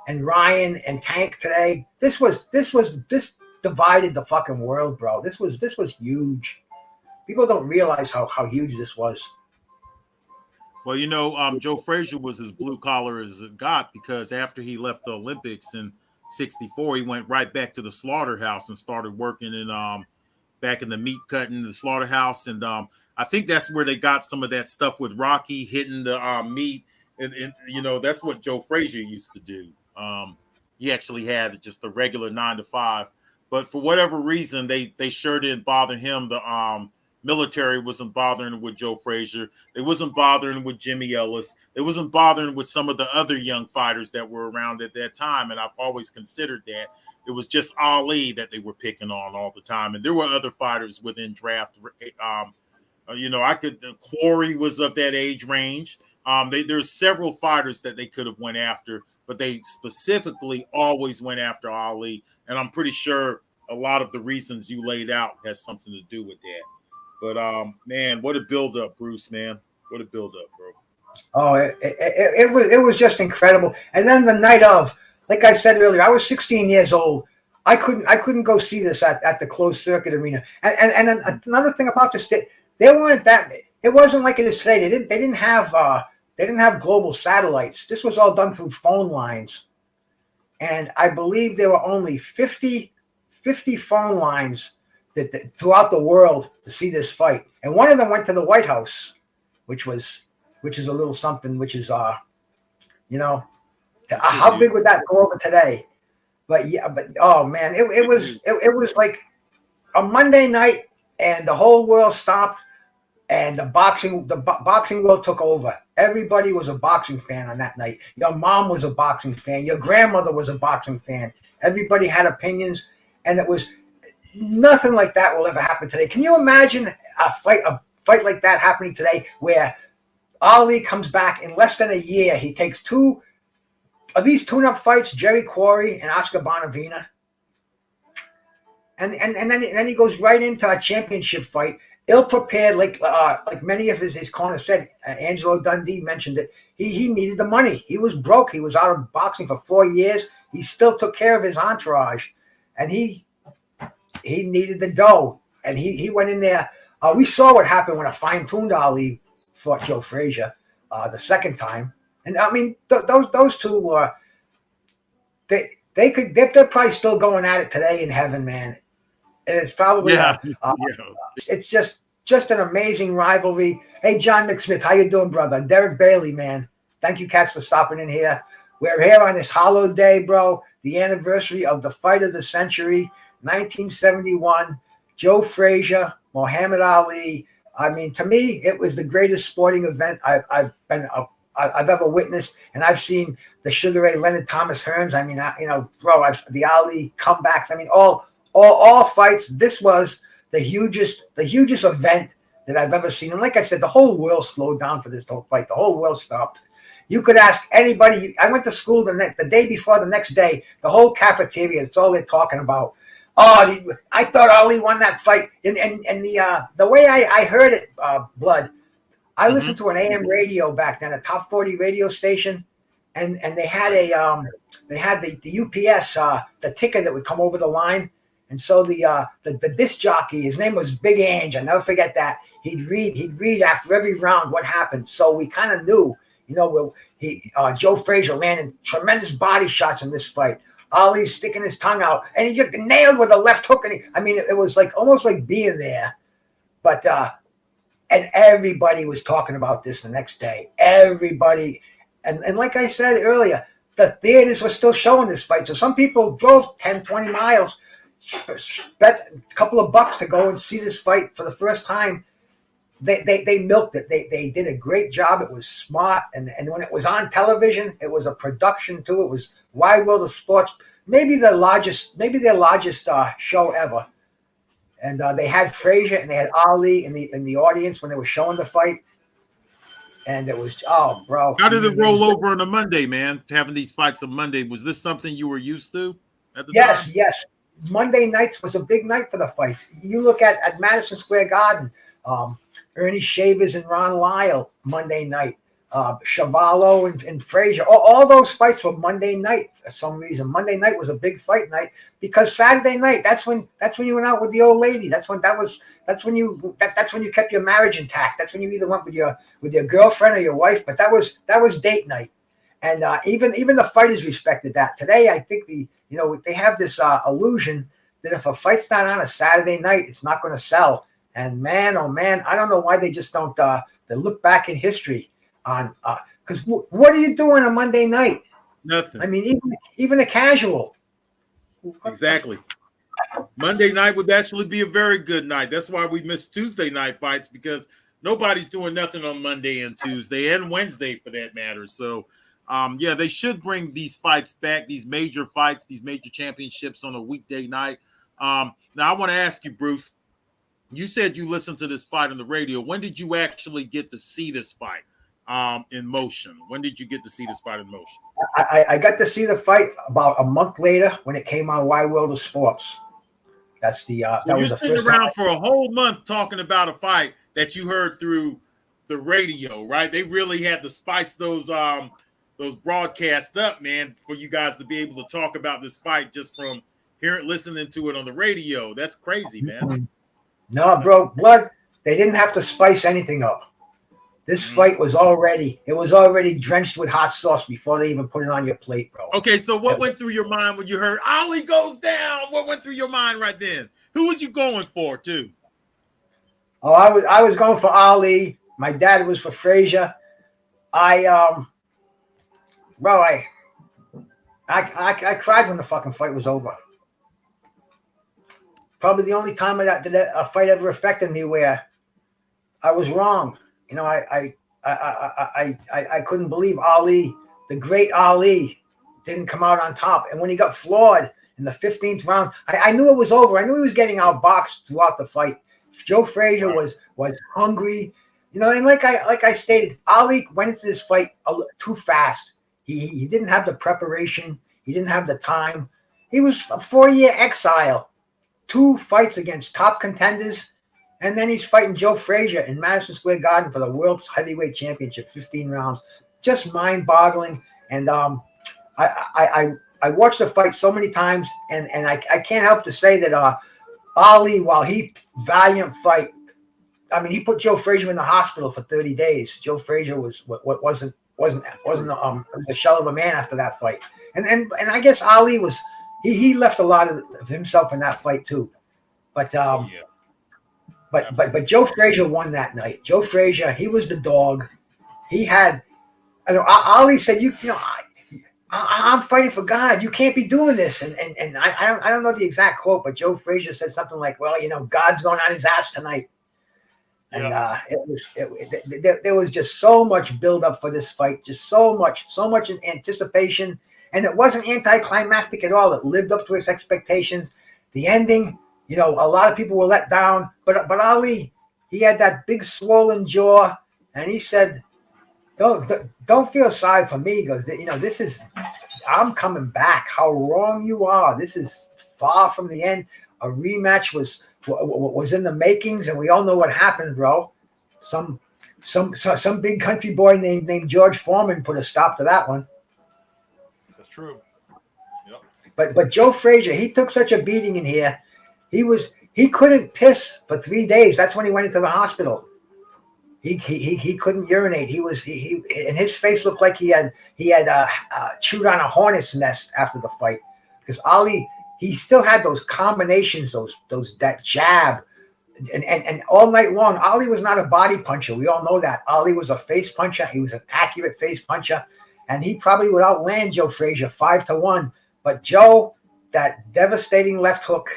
and Ryan and Tank today. This divided the fucking world, bro. This was huge. People don't realize how huge this was. Well, Joe Frazier was as blue collar as it got, because after he left the Olympics in '64, he went right back to the slaughterhouse and started working in back in the meat cutting, the slaughterhouse, and I think that's where they got some of that stuff with Rocky hitting the meat, and that's what Joe Frazier used to do. He actually had just a regular 9 to 5, but for whatever reason, they sure didn't bother him. The military wasn't bothering with Joe Frazier. They wasn't bothering with Jimmy Ellis. They wasn't bothering with some of the other young fighters that were around at that time. And I've always considered that it was just Ali that they were picking on all the time. And there were other fighters within draft. Quarry was of that age range. There's several fighters that they could have went after, but they specifically always went after Ali. And I'm pretty sure a lot of the reasons you laid out has something to do with that. But man, what a build-up, Bruce, man. What a build-up, bro. Oh, it was just incredible. And then the night of, like I said earlier, I was 16 years old. I couldn't go see this at the closed circuit arena. And then another thing about this, they weren't that. It wasn't like it is today. They didn't have global satellites. This was all done through phone lines. And I believe there were only 50 phone lines that throughout the world to see this fight. And one of them went to the White House, which is a little something, which is how big would that go over today? But oh man, it was like a Monday night, and the whole world stopped, and the boxing world took over. Everybody was a boxing fan on that night. Your mom was a boxing fan. Your grandmother was a boxing fan. Everybody had opinions, and it was nothing like that will ever happen today. Can you imagine a fight like that happening today, where Ali comes back in less than a year? He takes two of these tune-up fights, Jerry Quarry and Oscar Bonavina, and then he goes right into a championship fight, ill-prepared, like many of his corners said. Angelo Dundee mentioned it. He needed the money. He was broke. He was out of boxing for 4 years. He still took care of his entourage, and he needed the dough. And he went in there. We saw what happened when a fine-tuned Ali fought Joe Frazier the second time. And I mean, those two were they're probably still going at it today in heaven, man. And it's probably it's just an amazing rivalry. Hey, John McSmith, how you doing, brother? Derek Bailey, man. Thank you, cats, for stopping in here. We're here on this hallowed day, bro. The anniversary of the fight of the century, 1971. Joe Frazier, Muhammad Ali. I mean, to me, it was the greatest sporting event I've ever witnessed, and I've seen the Sugar Ray Leonard Thomas Hearns. I mean, the Ali comebacks. I mean, all fights. This was the hugest event that I've ever seen. And like I said, the whole world slowed down for this whole fight. The whole world stopped. You could ask anybody. I went to school the day before the next day. The whole cafeteria. It's all they're talking about. Oh, I thought Ali won that fight. And the way I heard it, Blood. I listened to an AM radio back then, a top 40 radio station, and they had the UPS the ticker that would come over the line, and so the disc jockey, his name was Big Ange. I'll never forget that. He'd read after every round what happened, so we kind of knew, Joe Frazier landed tremendous body shots in this fight. Ali's sticking his tongue out, and he just nailed with a left hook, and it was like almost like being there, but. And everybody was talking about this the next day. Everybody. And like I said earlier, the theaters were still showing this fight. So some people drove 10, 20 miles, spent a couple of bucks to go and see this fight for the first time. They milked it. They did a great job. It was smart. And when it was on television, it was a production too. It was Wide World of Sports, maybe their largest show ever. And they had Frazier and they had Ali in the audience when they were showing the fight. And it was, oh, bro. How did it roll over on a Monday, man? Having these fights on Monday, was this something you were used to at the time? Yes. Monday nights was a big night for the fights. You look at Madison Square Garden, Ernie Shavers and Ron Lyle Monday night, Chavallo and Frazier. All those fights were Monday night for some reason. Monday night was a big fight night because Saturday night, that's when you went out with the old lady. That's when you kept your marriage intact. That's when you either went with your girlfriend or your wife. But that was date night, and even the fighters respected that. Today, I think they have this illusion that if a fight's not on a Saturday night, it's not going to sell. And man, oh man, I don't know why they just don't. They look back in history on because what are you doing on Monday night? Nothing. I mean, even a casual. Exactly. Monday night would actually be a very good night. That's why we miss Tuesday night fights, because nobody's doing nothing on Monday and Tuesday and Wednesday for that matter. So, they should bring these fights back, these major fights, these major championships on a weekday night. Now, I want to ask you, Bruce, you said you listened to this fight on the radio. When did you actually get to see this fight in motion? When did you get to see this fight in motion? I got to see the fight about a month later when it came on Wide World of Sports. That's the so that you're was the sitting first around time. for a whole month talking about a fight that you heard through the radio, right? They really had to spice those broadcasts up, man, for you guys to be able to talk about this fight just from listening to it on the radio. That's crazy, man. No, bro, Blood, they didn't have to spice anything up. This fight was already drenched with hot sauce before they even put it on your plate, bro. Okay, so what went through your mind when you heard Ali goes down? What went through your mind right then? Who was you going for, too? Oh, I was going for Ali. My dad was for Frazier. I cried when the fucking fight was over. Probably the only time that a fight ever affected me where I was wrong. You know, I couldn't believe Ali, the great Ali, didn't come out on top. And when he got floored in the 15th round, I knew it was over. I knew he was getting outboxed throughout the fight. Joe Frazier was hungry, you know. And like I stated, Ali went into this fight too fast. He didn't have the preparation. He didn't have the time. He was a 4-year exile, 2 fights against top contenders. And then he's fighting Joe Frazier in Madison Square Garden for the World Heavyweight Championship, 15 rounds. Just mind-boggling. And I watched the fight so many times, and I can't help to say that Ali, while he valiant fight, I mean, he put Joe Frazier in the hospital for 30 days. Joe Frazier wasn't a shell of a man after that fight. And I guess Ali was he left a lot of himself in that fight too. But But Joe Frazier won that night. Joe Frazier, he was the dog. He had, Ali said, I'm fighting for God. You can't be doing this. And I don't know the exact quote, but Joe Frazier said something like, well, God's going on his ass tonight. And there was just so much build up for this fight, just so much in anticipation. And it wasn't anticlimactic at all. It lived up to its expectations. The ending, a lot of people were let down, but Ali, he had that big swollen jaw, and he said, "Don't feel sorry for me, because I'm coming back. How wrong you are. This is far from the end. A rematch was in the makings, and we all know what happened, bro. Some big country boy named George Foreman put a stop to that one. That's true. Yep. But Joe Frazier, he took such a beating in here. He couldn't piss for 3 days. That's when he went into the hospital. He couldn't urinate. And his face looked like he had chewed on a hornet's nest after the fight, because Ali, he still had those combinations, that jab, and all night long. Ali was not a body puncher. We all know that. Ali was a face puncher. He was an accurate face puncher, and he probably would outland Joe Frazier 5-1. But Joe, that devastating left hook,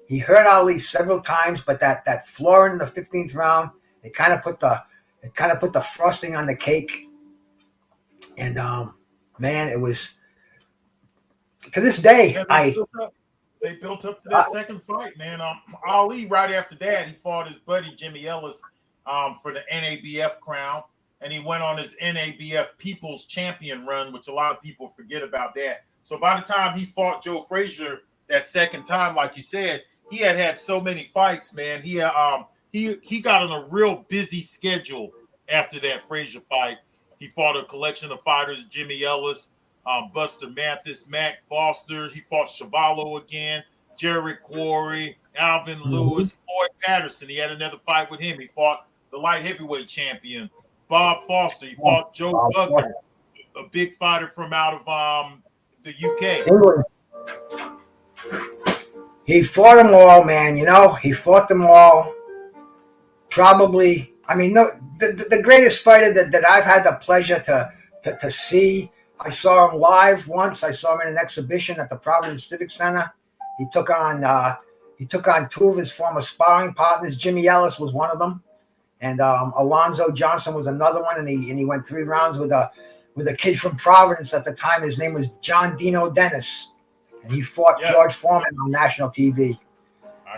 he hurt Ali several times, but that floor in the 15th round, it kind of put the frosting on the cake. And man, it was, to this day, they built up to that second fight, man. Ali, right after that, he fought his buddy Jimmy Ellis for the NABF crown, and he went on his NABF People's Champion run, which a lot of people forget about that. So by the time he fought Joe Frazier that second time, like you said, he had so many fights, man. He got on a real busy schedule after that Frazier fight. He fought a collection of fighters: Jimmy Ellis, Buster Mathis, Mac Foster. He fought Chevalo again, Jared Quarry, Alvin Lewis, Floyd Patterson. He had another fight with him. He fought the light heavyweight champion, Bob Foster. He fought Joe Bugner, a big fighter from out of the UK. England. He fought them all, man. He fought them all. Probably, the greatest fighter that I've had the pleasure to see. I saw him live once. I saw him in an exhibition at the Providence Civic Center. He took on 2 of his former sparring partners. Jimmy Ellis was one of them, and Alonzo Johnson was another one. And he went 3 rounds with a kid from Providence at the time. His name was John Dino Dennis. And he fought George Foreman on national TV.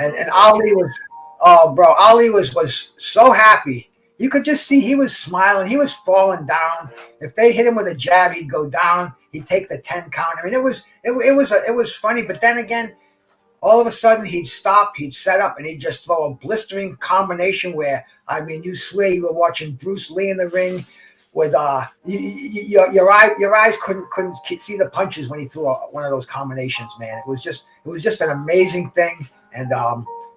And Ali was so happy. You could just see he was smiling. He was falling down. If they hit him with a jab, he'd go down. He'd take the 10 count. It was funny. But then again, all of a sudden he'd stop, he'd set up, and he'd just throw a blistering combination where, you swear you were watching Bruce Lee in the ring. With your eyes couldn't see the punches when he threw one of those combinations, man. It was just an amazing thing, and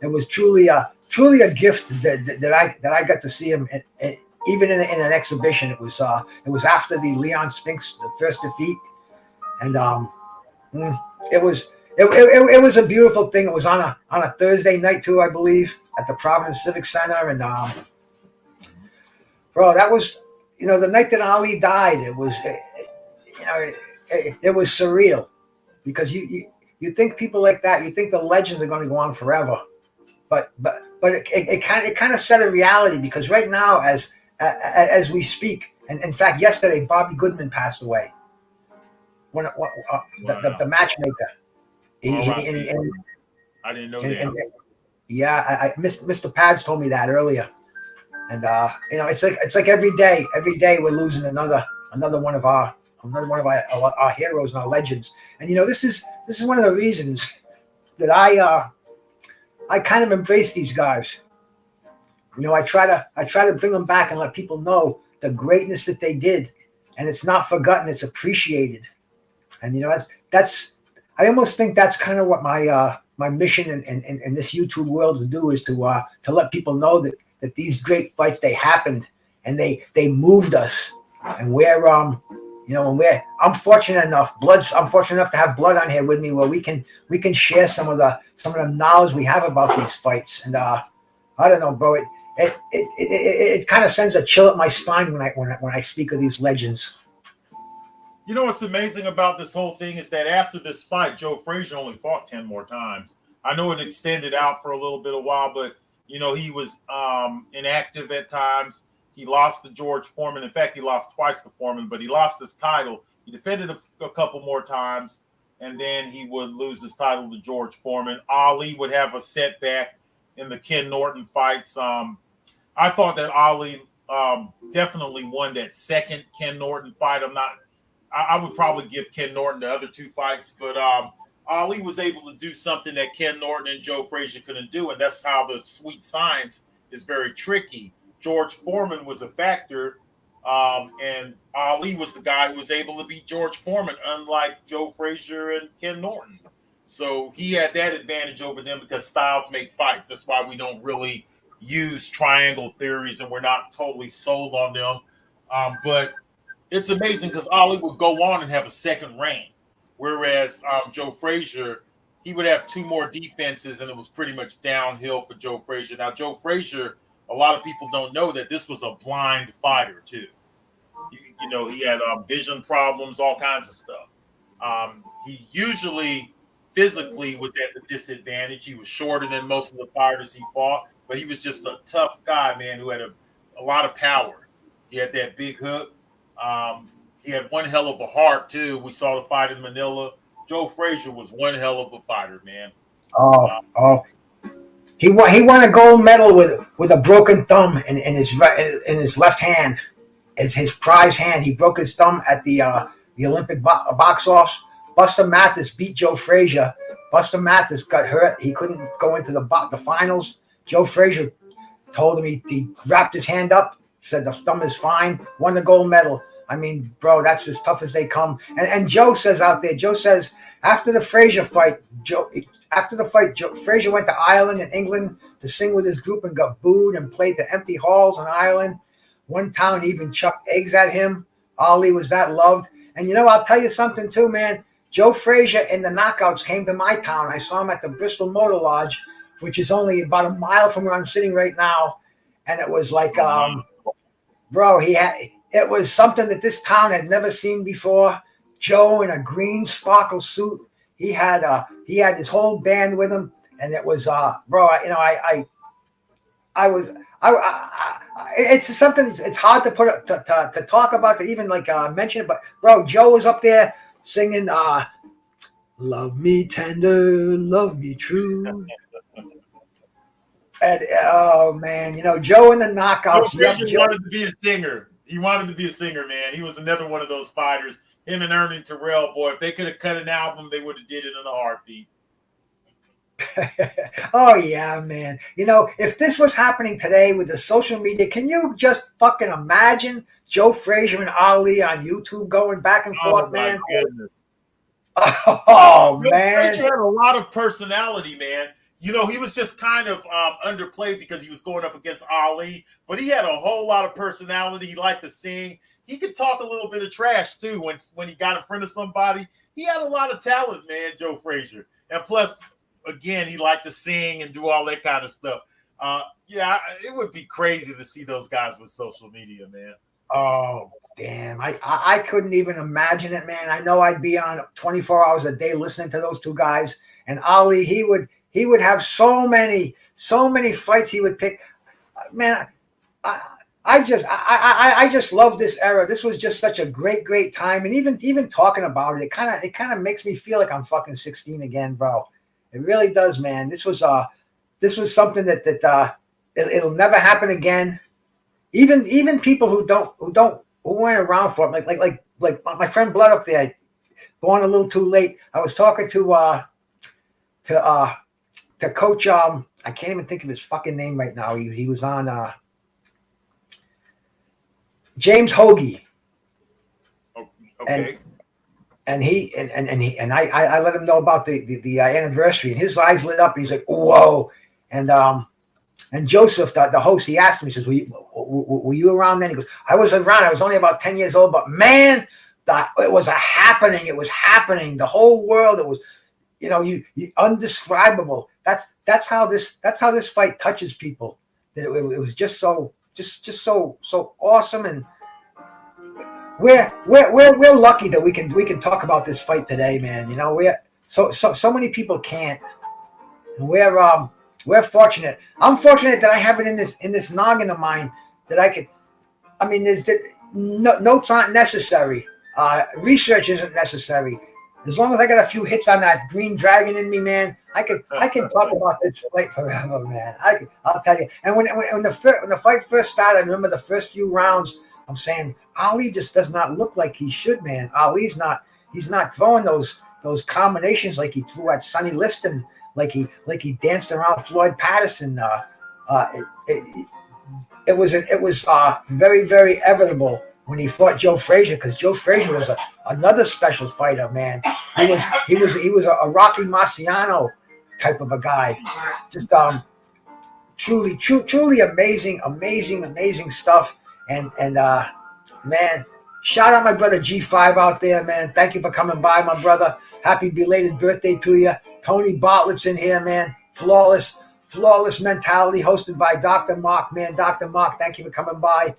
it was truly a gift that I got to see him even in an exhibition. It was after the Leon Spinks the first defeat, and it was it was a beautiful thing. It was on a Thursday night too, I believe, at the Providence Civic Center, and bro, that was the night that Ali died. It was it was surreal because you think people like that, you think the legends are going to go on forever, but it kind of set a reality because right now as we speak, and in fact yesterday Bobby Goodman passed away. The matchmaker. I didn't know that. Yeah, Mr. Pads told me that earlier, and it's like every day we're losing another one of our heroes and our legends, and this is one of the reasons that I kind of embrace these guys. I try to bring them back and let people know the greatness that they did, and it's not forgotten, it's appreciated. And that's I almost think that's kind of what my mission in this YouTube world to do is to let people know that these great fights, they happened and they moved us, and I'm fortunate enough to have Blood on here with me where we can share some of the knowledge we have about these fights. And I don't know, bro, it kind of sends a chill up my spine when I speak of these legends. You know what's amazing about this whole thing is that after this fight, Joe Frazier only fought 10 more times. I know it extended out for a little bit of while, but he was inactive at times. He lost to George Foreman. In fact, he lost twice to Foreman, but he lost his title. He defended a couple more times, and then he would lose his title to George Foreman. Ali would have a setback in the Ken Norton fights. I thought that Ali definitely won that second Ken Norton fight. I would probably give Ken Norton the other two fights, but Ali was able to do something that Ken Norton and Joe Frazier couldn't do, and that's how the sweet science is very tricky. George Foreman was a factor, and Ali was the guy who was able to beat George Foreman, unlike Joe Frazier and Ken Norton. So he had that advantage over them because styles make fights. That's why we don't really use triangle theories, and we're not totally sold on them. But it's amazing because Ali would go on and have a second reign, whereas Joe Frazier, he would have two more defenses, and it was pretty much downhill for Joe Frazier. Now, Joe Frazier, a lot of people don't know that this was a blind fighter too. He had vision problems, all kinds of stuff. He usually physically was at the disadvantage. He was shorter than most of the fighters he fought, but he was just a tough guy, man, who had a lot of power. He had that big hook. He had one hell of a heart too. We saw the fight in Manila. Joe Frazier was one hell of a fighter, man. He won a gold medal with a broken thumb in his left hand, as his prize hand. He broke his thumb at the Olympic box office. Buster Mathis beat Joe Frazier. Buster Mathis got hurt. He couldn't go into the finals. Joe Frazier told him he wrapped his hand up, said the thumb is fine, won the gold medal. I mean, bro, that's as tough as they come. And Joe says out there, after the Frazier fight, Frazier went to Ireland and England to sing with his group and got booed and played to empty halls in Ireland. One town even chucked eggs at him. Ali was that loved. And I'll tell you something too, man. Joe Frazier in the knockouts came to my town. I saw him at the Bristol Motor Lodge, which is only about a mile from where I'm sitting right now. And it was like, bro, it was something that this town had never seen before. Joe in a green sparkle suit. He had his whole band with him, and it was bro. It's something. It's hard to put to talk about, to even mention it. But bro, Joe was up there singing "Love Me Tender, Love Me True." And oh man, Joe in the knockouts. Joe wanted to be a singer. He wanted to be a singer, man. He was another one of those fighters. Him and Ernie Terrell, boy, if they could have cut an album, they would have did it in a heartbeat. Oh, yeah, man. If this was happening today with the social media, can you just fucking imagine Joe Frazier and Ali on YouTube going back and forth, man? Goodness. Oh, man. Frazier had a lot of personality, man. he was just kind of underplayed because he was going up against Ali, but he had a whole lot of personality. He liked to sing. He could talk a little bit of trash too when he got in front of somebody. He had a lot of talent, man, Joe Frazier. And plus, again, he liked to sing and do all that kind of stuff. It would be crazy to see those guys with social media, man. Oh, damn. I couldn't even imagine it, man. I know I'd be on 24 hours a day listening to those two guys. And Ali, he would have so many fights he would pick. Man, I just love this era. This was just such a great time. And even talking about it, it kind of makes me feel like I'm fucking 16 again, bro. It really does, man. This was something that it'll never happen again. Even people who weren't around for it, like my friend Blood up there, born a little too late. I was talking to Coach. I can't even think of his fucking name right now. He was on James Hoagie. Okay. And I let him know about the anniversary, and his eyes lit up, and he's like, "Whoa!" And Joseph, the host, he asked me, he says, were you around then? He goes, I was around. I was only about 10 years old, but man, it was happening. It was happening. The whole world. It was, you undescribable. That's how this fight touches people. That it was just so awesome, and we're lucky that we can talk about this fight today, man. We're so many people can't, and we're fortunate. I'm fortunate that I have it in this noggin of mine that I could. I mean, notes aren't necessary. Research isn't necessary. As long as I got a few hits on that green dragon in me, man, I can talk about this fight forever, man. I'll tell you. And when the fight first started, I remember the first few rounds. I'm saying Ali just does not look like he should, man. Ali's not. He's not throwing those combinations like he threw at Sonny Liston. Like he danced around Floyd Patterson. It was very, very inevitable when he fought Joe Frazier, because Joe Frazier was another special fighter, man. He was a Rocky Marciano type of a guy. Just truly amazing stuff. And man, shout out my brother G5 out there, man. Thank you for coming by, my brother. Happy belated birthday to you. Tony Bartlett's in here, man. Flawless mentality, hosted by Dr. Mark, man. Dr. Mark, thank you for coming by.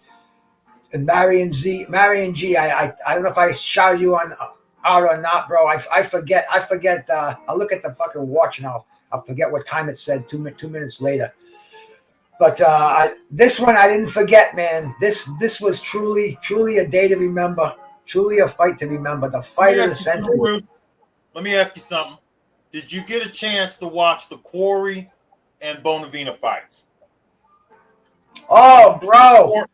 And Marion G, I don't know if I shouted you out or not, bro. I forget. I'll look at the fucking watch and I'll forget what time it said 2 minutes later. But this one I didn't forget, man. This was truly a day to remember. Truly a fight to remember. The fight of the century. Let me ask you something. Did you get a chance to watch the Quarry and Bonavina fights? Oh, bro.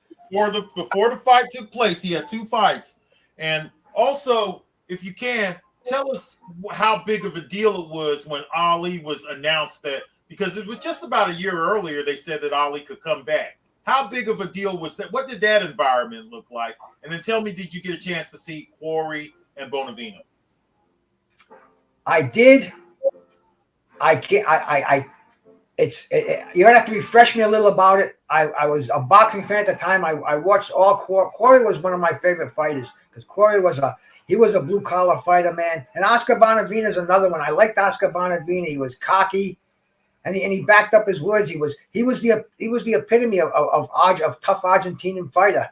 Before the fight took place, he had 2 fights. And also, if you can, tell us how big of a deal it was when Ali was announced that, because it was just about a year earlier they said that Ali could come back. How big of a deal was that? What did that environment look like? And then tell me, did you get a chance to see Quarry and Bonavina? I did. You're gonna have to refresh me a little about it. I was a boxing fan at the time. I watched all Quarry. Quarry was one of my favorite fighters because Quarry was a blue collar fighter, man. And Oscar Bonavina is another one. I liked Oscar Bonavina. He was cocky, and he backed up his words. He was the epitome of tough Argentinian fighter.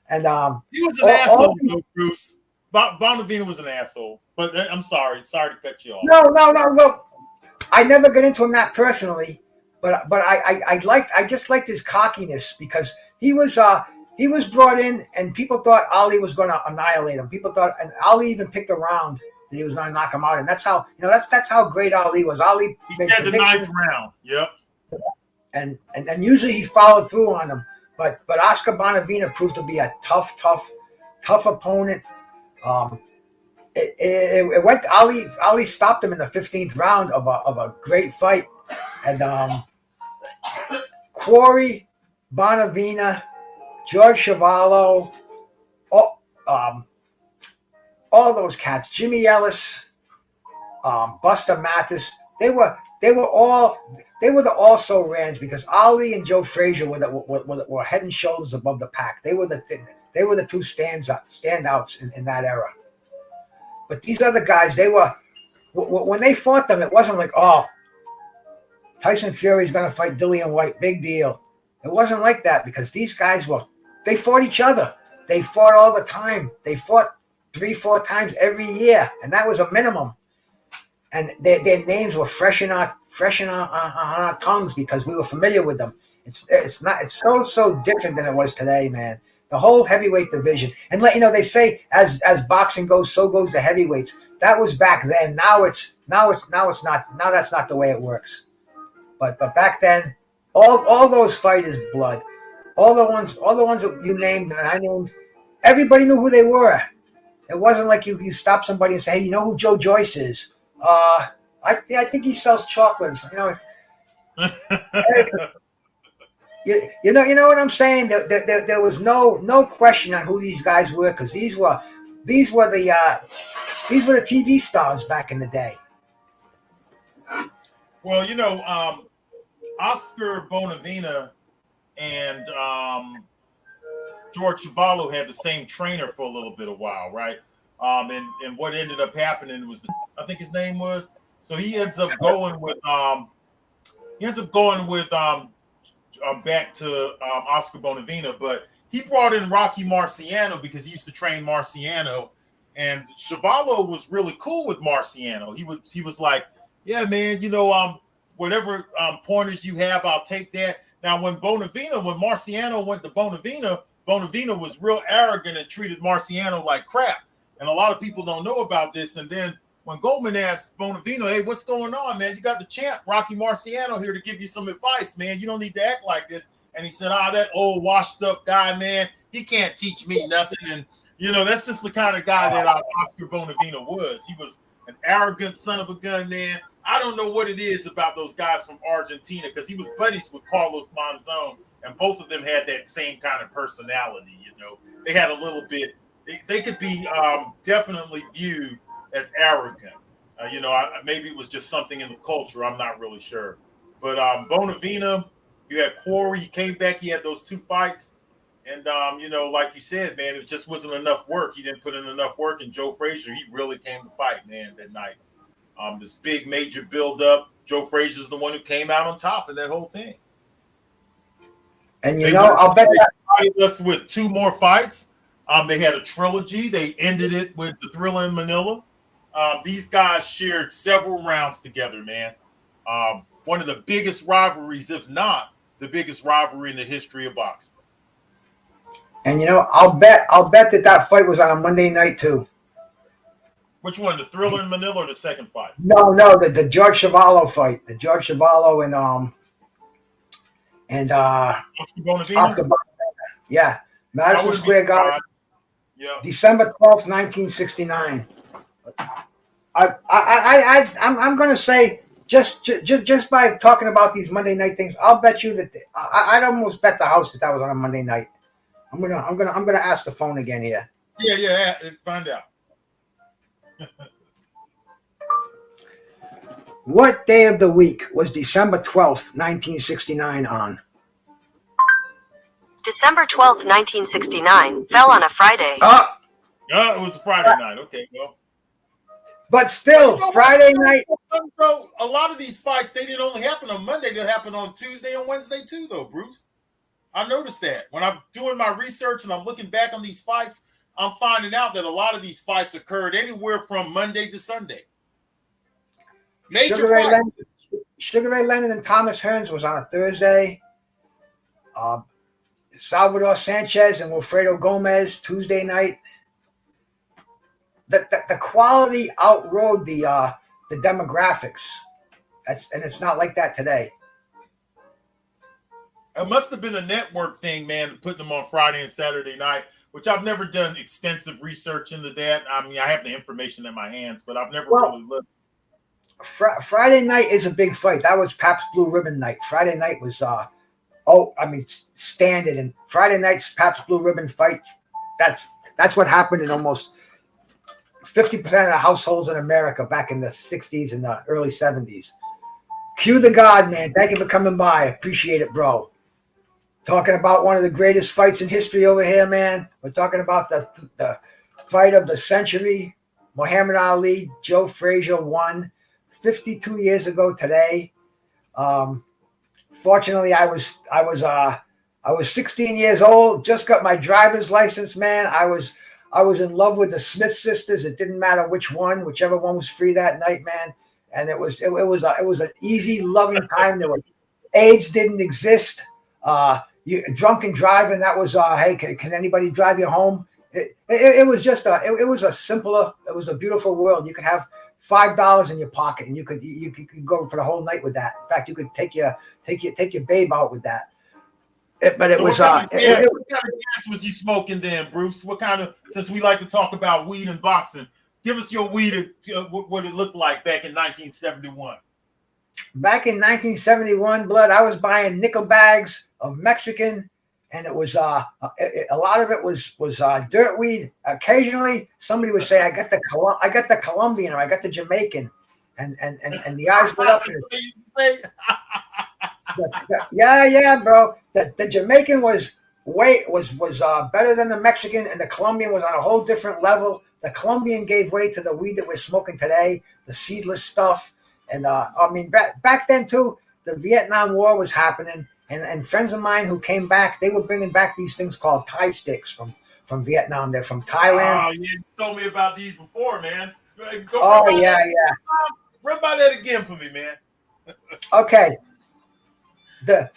And he was an asshole, Bruce. Bonavina was an asshole. But I'm sorry to cut you off. No. I never got into him that personally, but I just liked his cockiness because he was brought in and people thought Ali was going to annihilate him. People thought, and Ali even picked a round that he was going to knock him out, and that's how that's how great Ali was. Ali he said the 9th round. Yep. And usually he followed through on them, but Oscar Bonavina proved to be a tough opponent. It went. Ali stopped him in the 15th round of a great fight, and Quarry, Bonavina, George Chuvalo, all those cats, Jimmy Ellis, Buster Matus, they were they were the also rans because Ali and Joe Frazier were head and shoulders above the pack. They were the two standouts in that era. But these other guys, they were when they fought them, it wasn't like, oh, Tyson Fury's going to fight Dillian White, big deal. It wasn't like that because these guys they fought each other. They fought all the time. They fought 3-4 times every year, and that was a minimum. And their names were fresh in our tongues because we were familiar with them. It's so different than it was today, man. The whole heavyweight division, and they say as boxing goes, so goes the heavyweights. That was back then. Now it's not. Now that's not the way it works. But back then, all those fighters' blood, all the ones that you named and I named, everybody knew who they were. It wasn't like you stop somebody and say, hey, you know who Joe Joyce is? I think he sells chocolates. You know what I'm saying? There was no question on who these guys were because these were the TV stars back in the day. Well, Oscar Bonavena and George Chuvalo had the same trainer for a little bit of while, right? And what ended up happening was, I think his name was, so he ends up going with back to Oscar Bonavena, but he brought in Rocky Marciano because he used to train Marciano, and Chuvalo was really cool with Marciano. He was like, yeah, man, whatever pointers you have, I'll take that. Now, when Marciano went to Bonavena was real arrogant and treated Marciano like crap. And a lot of people don't know about this. And then when Goldman asked Bonavena, hey, what's going on, man? You got the champ, Rocky Marciano, here to give you some advice, man. You don't need to act like this. And he said, that old washed up guy, man, he can't teach me nothing. And, that's just the kind of guy that Oscar Bonavena was. He was an arrogant son of a gun, man. I don't know what it is about those guys from Argentina because he was buddies with Carlos Monzon, and both of them had that same kind of personality. They had a little bit. They could be definitely viewed as arrogant. Maybe it was just something in the culture. I'm not really sure. But Bonavena, you had Corey. He came back. He had those 2 fights. And, like you said, man, it just wasn't enough work. He didn't put in enough work. And Joe Frazier, he really came to fight, man, that night. This big major build-up. Joe Frazier's the one who came out on top of that whole thing. And I'll bet that provided us with 2 more fights. They had a trilogy. They ended it with the Thriller in Manila. These guys shared several rounds together, man. One of the biggest rivalries, if not the biggest rivalry in the history of boxing. And I'll bet that fight was on a Monday night too. Which one, the Thriller in Manila or the second fight? No, the George Chuvalo fight. The George Chuvalo and Oscar Bonavena? Yeah. Madison Square Garden. Yeah. December 12th, 1969. I'm gonna say just by talking about these Monday night things, I'll bet you that I'd almost bet the house that was on a Monday night. I'm gonna ask the phone again here. Yeah, find out. What day of the week was December 12th, 1969 on? December 12th, 1969 fell on a Friday. It was a Friday night. Okay, well. But still, Friday night. So a lot of these fights, they didn't only happen on Monday. They happen on Tuesday and Wednesday too, though, Bruce. I noticed that. When I'm doing my research and I'm looking back on these fights, I'm finding out that a lot of these fights occurred anywhere from Monday to Sunday. Sugar Ray Leonard and Thomas Hearns was on a Thursday. Salvador Sanchez and Wilfredo Gomez Tuesday night. The quality outrode the demographics. And it's not like that today. It must have been a network thing, man, putting them on Friday and Saturday night, which I've never done extensive research into that. I mean, I have the information in my hands, but I've never really looked. Friday night is a big fight. That was Pabst Blue Ribbon night. Friday night was standard. And Friday night's Pabst Blue Ribbon fight. That's what happened in almost 50% of the households in America back in the 60s and the early 70s. Cue the God, man. Thank you for coming by. Appreciate it, bro. Talking about one of the greatest fights in history over here, man. We're talking about the fight of the century. Muhammad Ali, Joe Frazier won 52 years ago today. Fortunately, I was 16 years old. Just got my driver's license, man. I was in love with the Smith sisters. It didn't matter which one, whichever one was free that night, man. And it was an easy, loving time. There was AIDS didn't exist. Drunken driving, that was hey, can anybody drive you home? It was just it was a simpler, it was a beautiful world. You could have $5 in your pocket and you could go for the whole night with that. In fact, you could take your babe out with that. But it So was what kind of gas was you smoking then, Bruce? What kind of, since we like to talk about weed and boxing, give us your weed, what it looked like back in 1971. Back in 1971, blood, I was buying nickel bags of Mexican, and it was a lot of it was dirt weed. Occasionally, somebody would say, "I got the Colombian or I got the Jamaican," and the eyes lit up. Yeah, bro. The Jamaican was better than the Mexican, and the Colombian was on a whole different level. The Colombian gave way to the weed that we're smoking today, the seedless stuff. And I mean, back then too, the Vietnam War was happening, and friends of mine who came back, they were bringing back these things called Thai sticks from Vietnam. They're from Thailand. Oh, you told me about these before, man. Yeah. Run by that again for me, man. Okay. The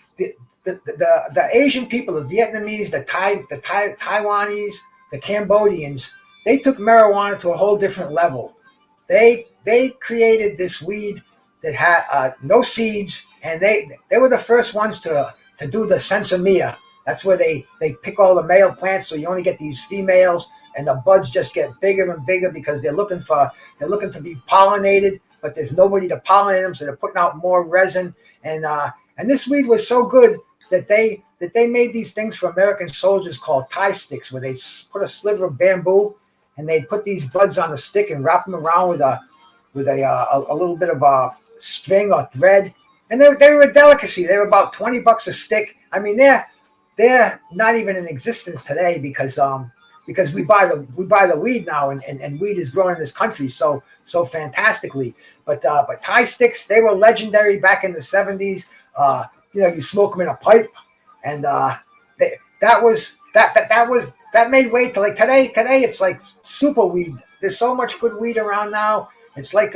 Asian people, the Vietnamese, the Taiwanese, the Cambodians, they took marijuana to a whole different level. They created this weed that had no seeds, and they were the first ones to do the sensimilla. That's where they pick all the male plants, so you only get these females, and the buds just get bigger and bigger because they're looking to be pollinated, but there's nobody to pollinate them, so they're putting out more resin. And this weed was so good that they made these things for American soldiers called Thai sticks, where they put a sliver of bamboo and they'd put these buds on a stick and wrap them around with a little bit of a string or thread, and they were a delicacy. They were about $20 a stick. I mean, they're not even in existence today because we buy the weed now, and weed is growing in this country so fantastically. But Thai sticks, they were legendary back in the 70s. You smoke them in a pipe, and that made way to like today. Today it's like super weed. There's so much good weed around now. It's like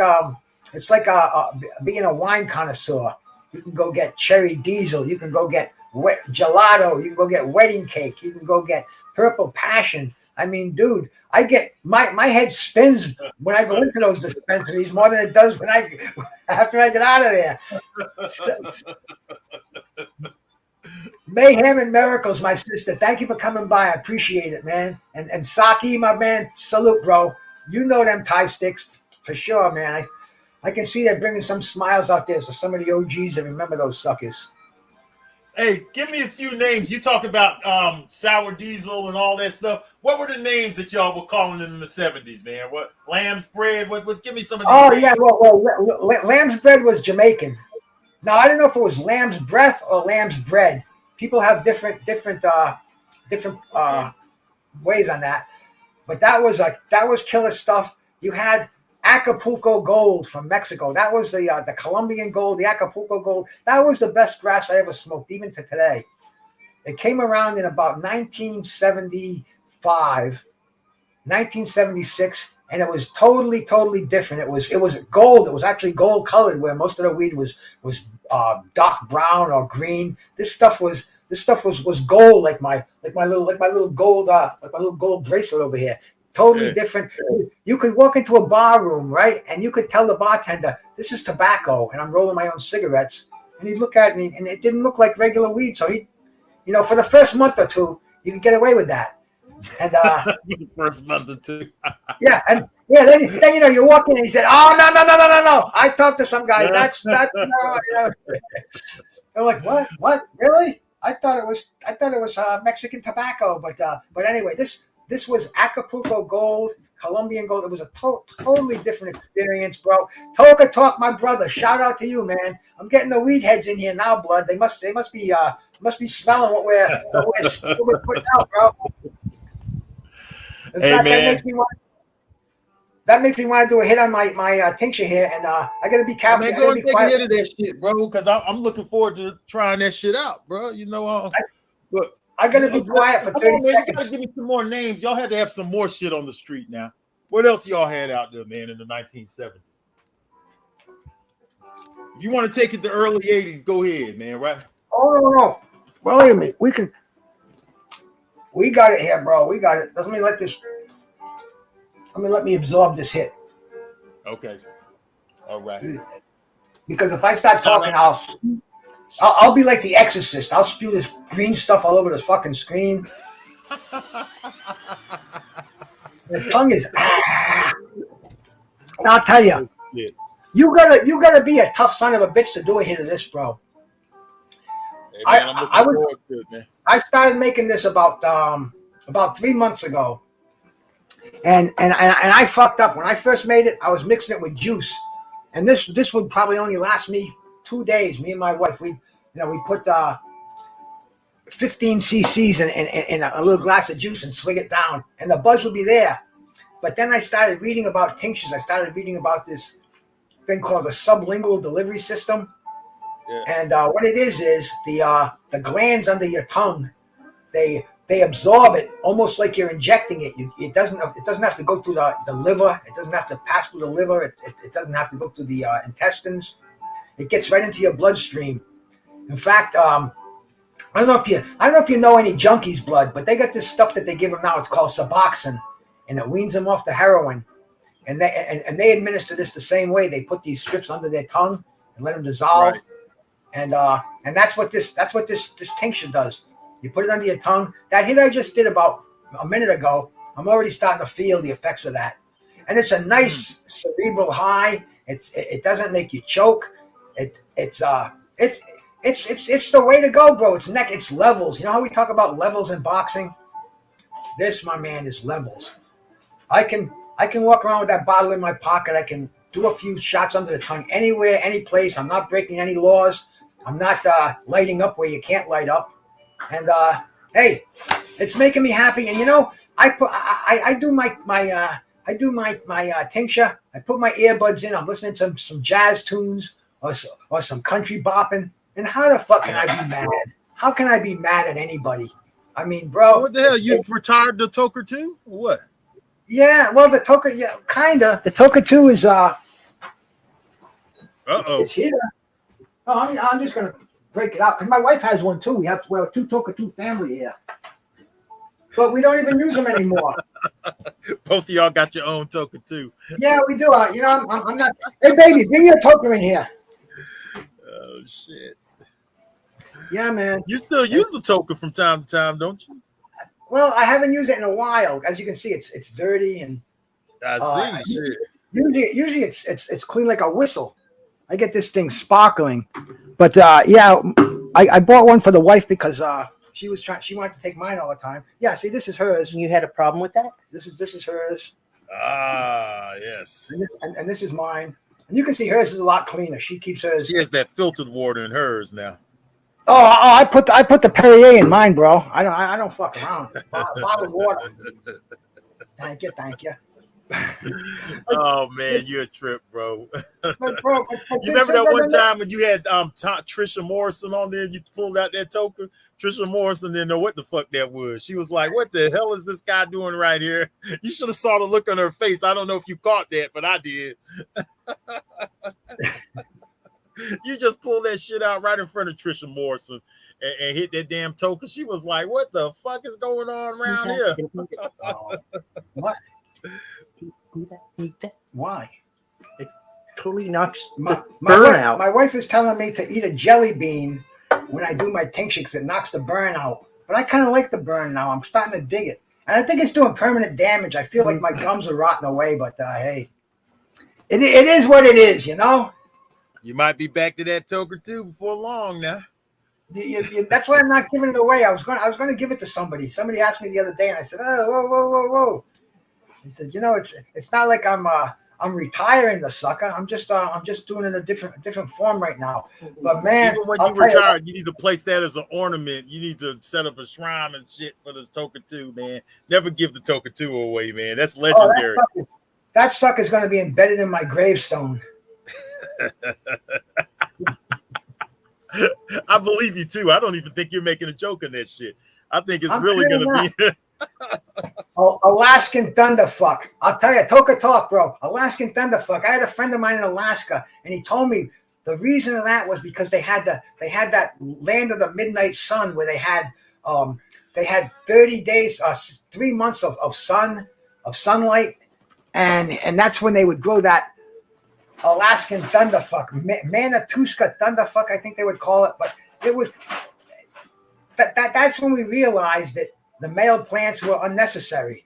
being a wine connoisseur. You can go get cherry diesel. You can go get wet gelato. You can go get wedding cake. You can go get purple passion. I mean, dude, I get my head spins when I go into those dispensaries more than it does after I get out of there. Mayhem and miracles, my sister. Thank you for coming by. I appreciate it, man. And Saki, my man, salute, bro. You know them Thai sticks for sure, man. I can see they're bringing some smiles out there. So some of the OGs that remember those suckers. Hey, give me a few names. You talked about sour diesel and all that stuff. What were the names that y'all were calling them in the 70s, man? What, lamb's bread? What give me some of these names. Yeah, well, lamb's bread was Jamaican. Now I don't know if it was lamb's breath or lamb's bread. People have different ways on that. But that was killer stuff. You had Acapulco Gold from Mexico. That was the Colombian Gold, the Acapulco Gold. That was the best grass I ever smoked, even to today. It came around in about 1975, 1976, and it was totally different. It was gold. It was actually gold colored, where most of the weed was dark brown or green. This stuff was gold, like my little gold bracelet over here. Totally different. You could walk into a bar room, right, and you could tell the bartender, "This is tobacco," and I'm rolling my own cigarettes. And he'd look at me, and it didn't look like regular weed. So for the first month or two, you could get away with that. And first month or two. Then you walk in and he said, "Oh no! I talked to some guy. That's no." They're like, "What? Really? I thought it was Mexican tobacco." But anyway, this This was Acapulco gold, Colombian gold. It was a totally different experience, bro. Toka Talk, my brother. Shout out to you, man. I'm getting the weed heads in here now, blood. They must be smelling what we're putting out, bro. In fact, man. that makes me want to do a hit on my tincture here, and I gotta be careful. Man, go and take a hit of that shit, bro, because I'm looking forward to trying that shit out, bro. You know, but I gotta be quiet for 30 seconds. You gotta give me some more names. Y'all had to have some more shit on the street now. What else y'all had out there, man, in the 1970s? If you want to take it to early 80s, go ahead, man, right? Oh, no. Believe me, we got it here, bro. We got it. Let me absorb this hit. Okay. All right. Because if I start talking, I'll be like the Exorcist. I'll spew this green stuff all over this fucking screen. The tongue is And I'll tell you, you gotta be a tough son of a bitch to do a hit of this, bro. Hey, man, I started making this about 3 months ago, and I fucked up. When I first made it, I was mixing it with juice, and this would probably only last me 2 days. Me and my wife, we put 15 cc's in a little glass of juice and swig it down, and the buzz would be there. But then I started reading about tinctures. I started reading about this thing called the sublingual delivery system. Yeah. And what it is the glands under your tongue, they absorb it almost like you're injecting it. It doesn't have to go through the liver. It doesn't have to pass through the liver. It doesn't have to go through the intestines. It gets right into your bloodstream. In fact, I don't know if you know any junkies' blood, but they got this stuff that they give them now. It's called Suboxone, and it weans them off the heroin. And they administer this the same way. They put these strips under their tongue and let them dissolve. Right. And that's what this tincture does. You put it under your tongue. That hit I just did about a minute ago, I'm already starting to feel the effects of that. And it's a nice cerebral high. It doesn't make you choke. It's the way to go, bro. It's levels. You know how we talk about levels in boxing? This, my man, is levels. I can walk around with that bottle in my pocket. I can do a few shots under the tongue anywhere, any place. I'm not breaking any laws. I'm not lighting up where you can't light up. And hey, it's making me happy. And you know, I do my tincture. I put my earbuds in. I'm listening to some jazz tunes or some country bopping. And how the fuck can I be mad? How can I be mad at anybody? I mean, bro. What the hell? You retired the Toker too? Or what? Yeah, well, the Toker, yeah, kinda. The Toker 2 is it's here. Oh, I'm just gonna break it out because my wife has one too. We have two Toker 2 family here, but we don't even use them anymore. Both of y'all got your own Toker 2. Yeah, we do. You know, I'm not. Hey, baby, bring your Toker in here. Oh shit. Yeah, man. You still use the Toker from time to time, don't you? Well, I haven't used it in a while. As you can see, it's dirty and I see. Shit. Usually it's clean like a whistle. I get this thing sparkling, but yeah, I bought one for the wife because she wanted to take mine all the time. Yeah, see, this is hers. You had a problem with that? This is hers. Ah, yes. And this is mine. And you can see hers is a lot cleaner. She keeps hers. She has that filtered water in hers now. Oh, I put the Perrier in mine, bro. I don't fuck around. Bottled water. Thank you. Oh man, you're a trip, bro. But bro, you remember that one time when you had Trisha Morrison on there? You pulled out that Toker. Trisha Morrison didn't know what the fuck that was. She was like, "What the hell is this guy doing right here?" You should have saw the look on her face. I don't know if you caught that, but I did. You just pulled that shit out right in front of Trisha Morrison and hit that damn Toker. She was like, "What the fuck is going on around here?" What? Why? It totally knocks my burn out. My wife is telling me to eat a jelly bean when I do my tincture because it knocks the burn out. But I kind of like the burn now. I'm starting to dig it. And I think it's doing permanent damage. I feel like my gums are rotting away, but hey, it is what it is, you know? You might be back to that Toker too before long now. That's why I'm not giving it away. I was going to give it to somebody. Somebody asked me the other day, and I said, "Oh, whoa." He said, it's not like I'm retiring the sucker. I'm just doing it in a different form right now. But man, even when you retire, you need to place that as an ornament. You need to set up a shrine and shit for the Toka 2, man. Never give the Toka 2 away, man. That's legendary. That sucker's going to be embedded in my gravestone. I believe you too. I don't even think you're making a joke on that shit. I think it's really going to be. Alaskan thunderfuck. I'll tell you, Toka talk, bro. Alaskan thunderfuck. I had a friend of mine in Alaska, and he told me the reason of that was because they had that land of the midnight sun where they had 30 days, 3 months of sunlight, and that's when they would grow that Alaskan thunderfuck, Manituska thunderfuck, I think they would call it. But it was that's when we realized that the male plants were unnecessary,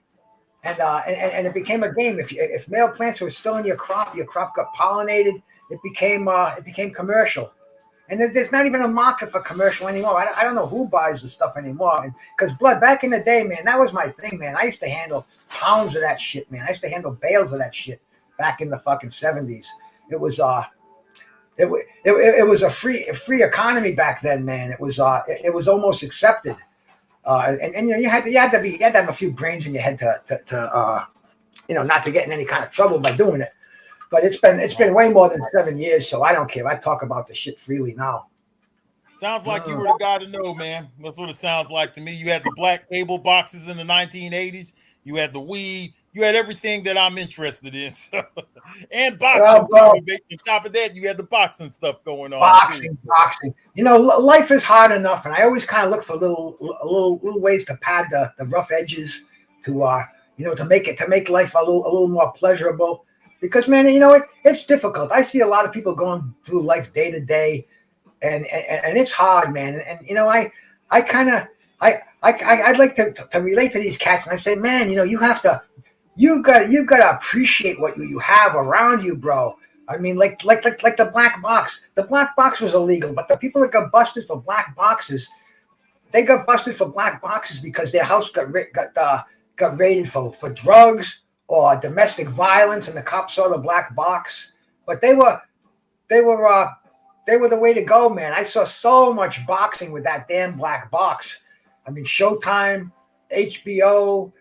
and it became a game. If male plants were still in your crop got pollinated. It became commercial, and there's not even a market for commercial anymore. I don't know who buys the stuff anymore. Because blood back in the day, man, that was my thing, man. I used to handle pounds of that shit, man. I used to handle bales of that shit back in the fucking 70s. It was it was a free economy back then, man. It was almost accepted. And you had to have a few brains in your head to not to get in any kind of trouble by doing it. But it's been way more than 7 years, so I don't care. I talk about the shit freely now. Sounds like you were the guy to know, man. That's what it sounds like to me. You had the black cable boxes in the 1980s. You had the weed. You had everything that I'm interested in. So, and boxing. On top of that, you had the boxing stuff going on. Boxing. Life is hard enough, and I always kind of look for little ways to pad the rough edges to make life a little more pleasurable. Because man, it's difficult. I see a lot of people going through life day to day, and it's hard, man. And I'd like to relate to these cats, and I say, man, you've got to appreciate what you have around you, bro. I mean, like the black box. The black box was illegal, but the people that got busted for black boxes, they got busted for black boxes because their house got raided for drugs or domestic violence, and the cops saw the black box. But they were the way to go, man. I saw so much boxing with that damn black box. I mean, Showtime, HBO,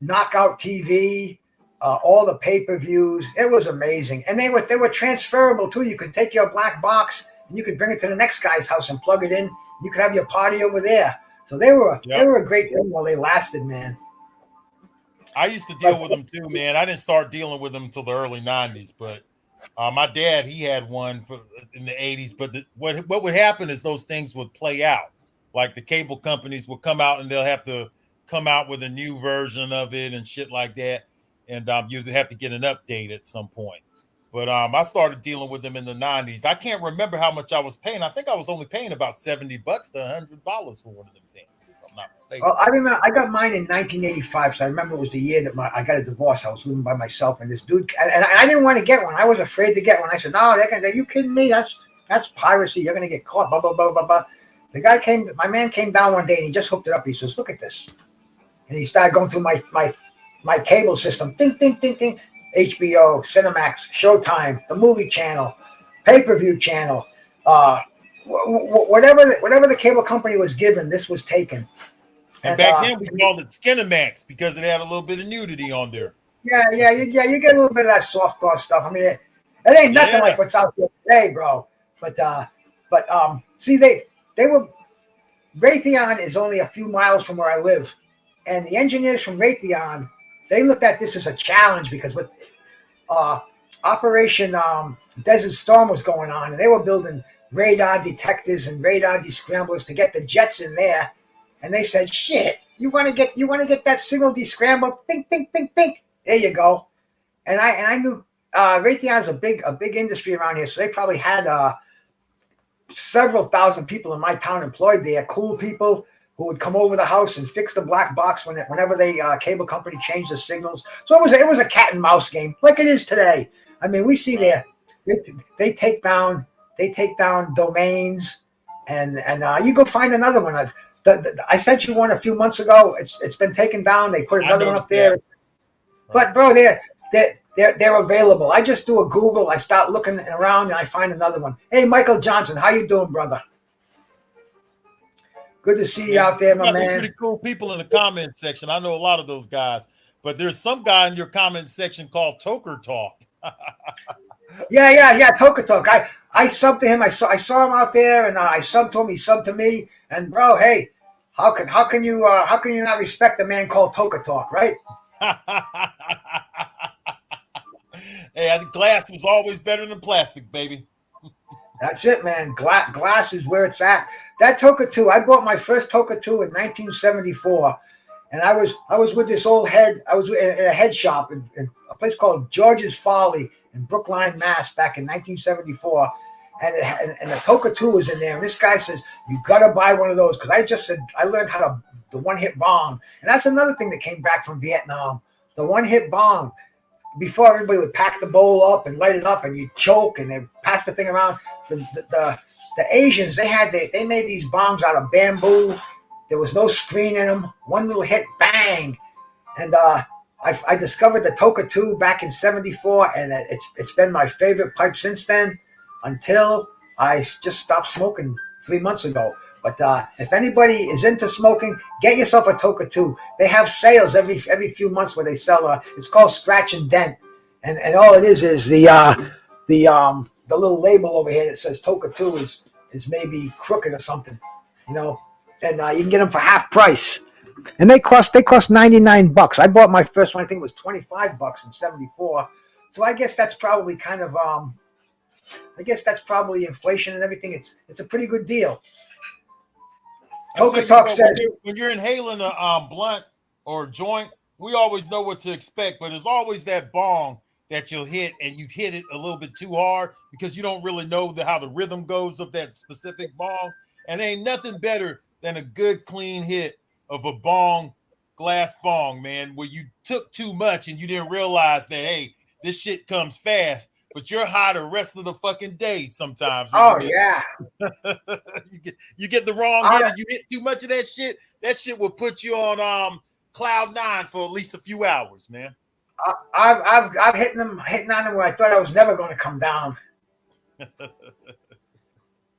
Knockout TV, all the pay-per-views. It was amazing, and they were transferable too. You could take your black box and you could bring it to the next guy's house and plug it in. You could have your party over there. So they were a great thing while they lasted, man. I used to deal with them too, man. I didn't start dealing with them until the early 90s, but my dad, he had one in the 80s. But what would happen is those things would play out. Like the cable companies will come out and they'll have to come out with a new version of it and shit like that. And you'd have to get an update at some point. But I started dealing with them in the 90s. I can't remember how much I was paying. I think I was only paying about $70 to $100 for one of them things, if I'm not mistaken. Well, I remember I got mine in 1985, so I remember it was the year that I got a divorce. I was living by myself, and this dude, and I didn't want to get one. I was afraid to get one. I said, "No, are you kidding me? That's piracy. You're gonna get caught." Blah blah blah blah blah. My man came down one day and he just hooked it up. He says, "Look at this," and he started going through my cable system. Ding ding ding ding. HBO, Cinemax, Showtime, the movie channel, pay-per-view channel, whatever the cable company was given, this was taken. And back then we called it Skinemax because it had a little bit of nudity on there. Yeah. You get a little bit of that softcore stuff. I mean, it ain't nothing like what's out there today, bro. But see, they were. Raytheon is only a few miles from where I live, and the engineers from Raytheon, they looked at this as a challenge because what Operation Desert Storm was going on, and they were building radar detectors and radar descramblers to get the jets in there. And they said, "Shit, you want to get that signal descrambled? Pink, pink, pink, pink. There you go." And I knew Raytheon's a big industry around here, so they probably had several thousand people in my town employed there. Cool people who would come over the house and fix the black box whenever they cable company changed the signals. So it was a cat and mouse game like it is today. I mean, we see they take down domains. and you go find another one. I sent you one a few months ago. It's been taken down. They put another one up there. Right. But bro, they're available. I just do a Google. I start looking around and I find another one. Hey, Michael Johnson, how you doing, brother? Good to see you out there, my man. Some pretty cool people in the comment section. I know a lot of those guys, but there's some guy in your comment section called Toker Talk. Yeah, Toker Talk. I subbed to him. I saw him out there, and I subbed to him. He subbed to me. And bro, hey, how can you not respect a man called Toker Talk, right? Hey, I think glass was always better than plastic, baby. That's it, man. Glass is where it's at. That Toker 2, I bought my first Toker 2 in 1974, and I was with this old head. I was in a head shop in a place called George's Folly in Brookline, Mass, back in 1974, and the Toker 2 was in there. And this guy says, "You gotta buy one of those," because I just said I learned how to the one-hit bong, and that's another thing that came back from Vietnam. The one-hit bong. Before, everybody would pack the bowl up and light it up, and you choke, and they pass the thing around. The Asians, they made these bombs out of bamboo. There was no screen in them. One little hit, bang, and I discovered the Toker 2 back in '74, and it's been my favorite pipe since then, until I just stopped smoking 3 months ago. But if anybody is into smoking, get yourself a Toker 2. They have sales every few months where they sell. It's called Scratch and Dent, and all it is the little label over here that says Toker 2 is maybe crooked or something, you know. And you can get them for half price, and they cost $99. I bought my first one. I think it was $25 in '74. So I guess that's probably kind of inflation and everything. It's a pretty good deal. Toker Talk says when you're inhaling a blunt or joint, we always know what to expect, but there's always that bong that you'll hit, and you hit it a little bit too hard because you don't really know how the rhythm goes of that specific bong. And there ain't nothing better than a good clean hit of a glass bong, man, where you took too much and you didn't realize that, hey, this shit comes fast, but you're high the rest of the fucking day sometimes. Oh yeah. you get the wrong hit and you hit too much of that shit. That shit will put you on cloud 9 for at least a few hours, man. I've hitting on them where I thought I was never going to come down.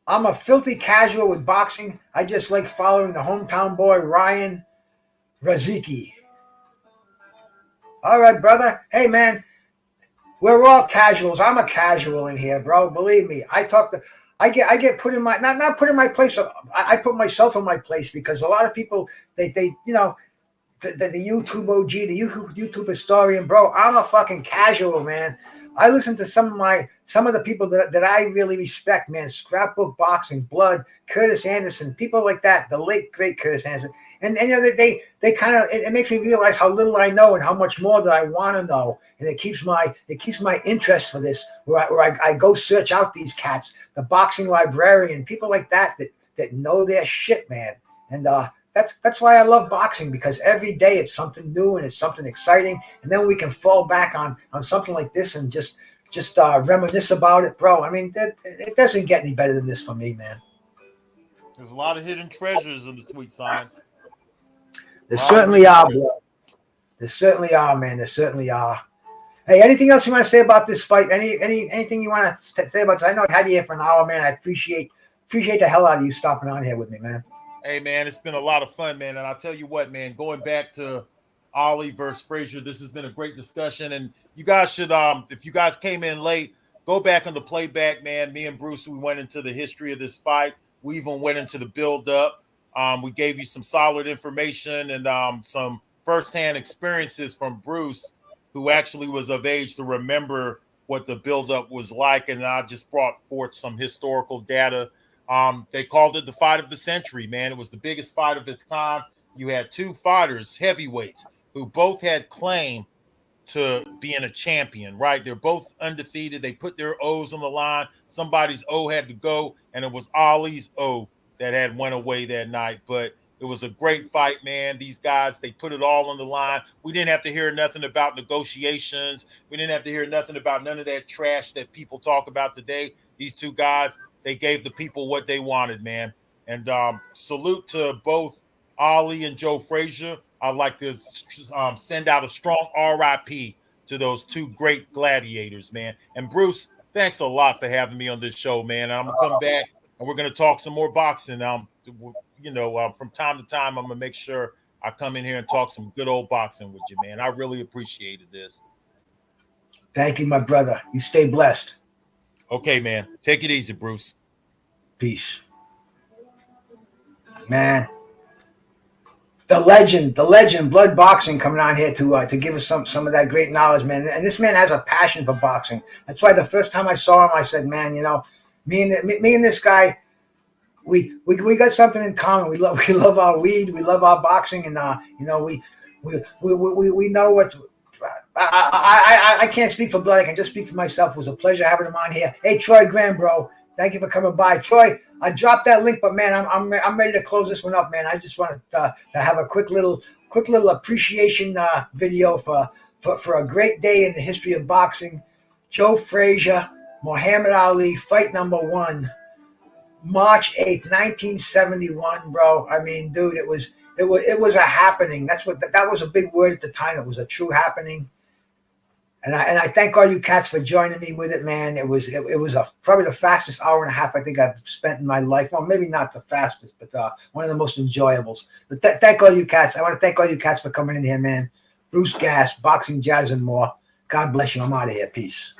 I'm a filthy casual with boxing. I just like following the hometown boy Ryan Razicki. All right, brother. Hey, man, we're all casuals. I'm a casual in here, bro. Believe me. I get put in my not put in my place. I put myself in my place because a lot of people they you know. The YouTube OG, the YouTube historian, bro. I'm a fucking casual, man. I listen to some of the people that I really respect, man. Scrapbook Boxing, Blood, Curtis Anderson, people like that. The late great Curtis Anderson, and you know they kind of it makes me realize how little I know and how much more that I want to know, and it keeps my interest for this. Where I go search out these cats, the boxing librarian, people like that know their shit, man, and That's why I love boxing, because every day it's something new and it's something exciting, and then we can fall back on something like this and just reminisce about it, bro. I mean, it doesn't get any better than this for me, man. There's a lot of hidden treasures in the sweet science. There certainly are, bro. There certainly are, man. There certainly are. Hey, anything else you want to say about this fight? Anything you want to say about this? I know I had you here for an hour, man. I appreciate the hell out of you stopping on here with me, man. Hey, man, it's been a lot of fun, man. And I'll tell you what, man, going back to Ali versus Frazier, this has been a great discussion. And you guys should, if you guys came in late, go back on the playback, man. Me and Bruce, we went into the history of this fight. We even went into the build-up. We gave you some solid information and some firsthand experiences from Bruce, who actually was of age to remember what the build-up was like. And I just brought forth some historical data. They called it the fight of the century, man. It was the biggest fight of its time. You had two fighters, heavyweights, who both had claim to being a champion, right? They're both undefeated. They put their O's on the line. Somebody's O had to go, and it was Ali's O that had went away that night. But it was a great fight, man. These guys, they put it all on the line. We didn't have to hear nothing about negotiations. We didn't have to hear nothing about none of that trash that people talk about today. These two guys, they gave the people what they wanted, man. And salute to both Ali and Joe Frazier. I'd like to send out a strong RIP to those two great gladiators, man. And Bruce, thanks a lot for having me on this show, man. I'm gonna come back and we're gonna talk some more boxing. From time to time, I'm gonna make sure I come in here and talk some good old boxing with you, man. I really appreciated this. Thank you, my brother. You stay blessed. Okay, man. Take it easy, Bruce. Peace. Man. The legend, Blood Boxing, coming on here to give us some of that great knowledge, man. And this man has a passion for boxing. That's why the first time I saw him, I said, man, me and this guy, we got something in common. We love our weed, we love our boxing, and we know what. I can't speak for Blood. I can just speak for myself. It was a pleasure having him on here. Hey, Troy Graham, bro. Thank you for coming by. Troy, I dropped that link, but man, I'm ready to close this one up, man. I just wanted to have a quick little appreciation video for a great day in the history of boxing. Joe Frazier, Muhammad Ali, fight number 1, March 8th, 1971, bro. I mean, dude, it was a happening. That was a big word at the time. It was a true happening. And I thank all you cats for joining me with it, man. It was probably the fastest hour and a half I think I've spent in my life. Well, maybe not the fastest, but one of the most enjoyables. But thank all you cats. I want to thank all you cats for coming in here, man. Bruce Gass, Boxing Jazz and more. God bless you. I'm out of here. Peace.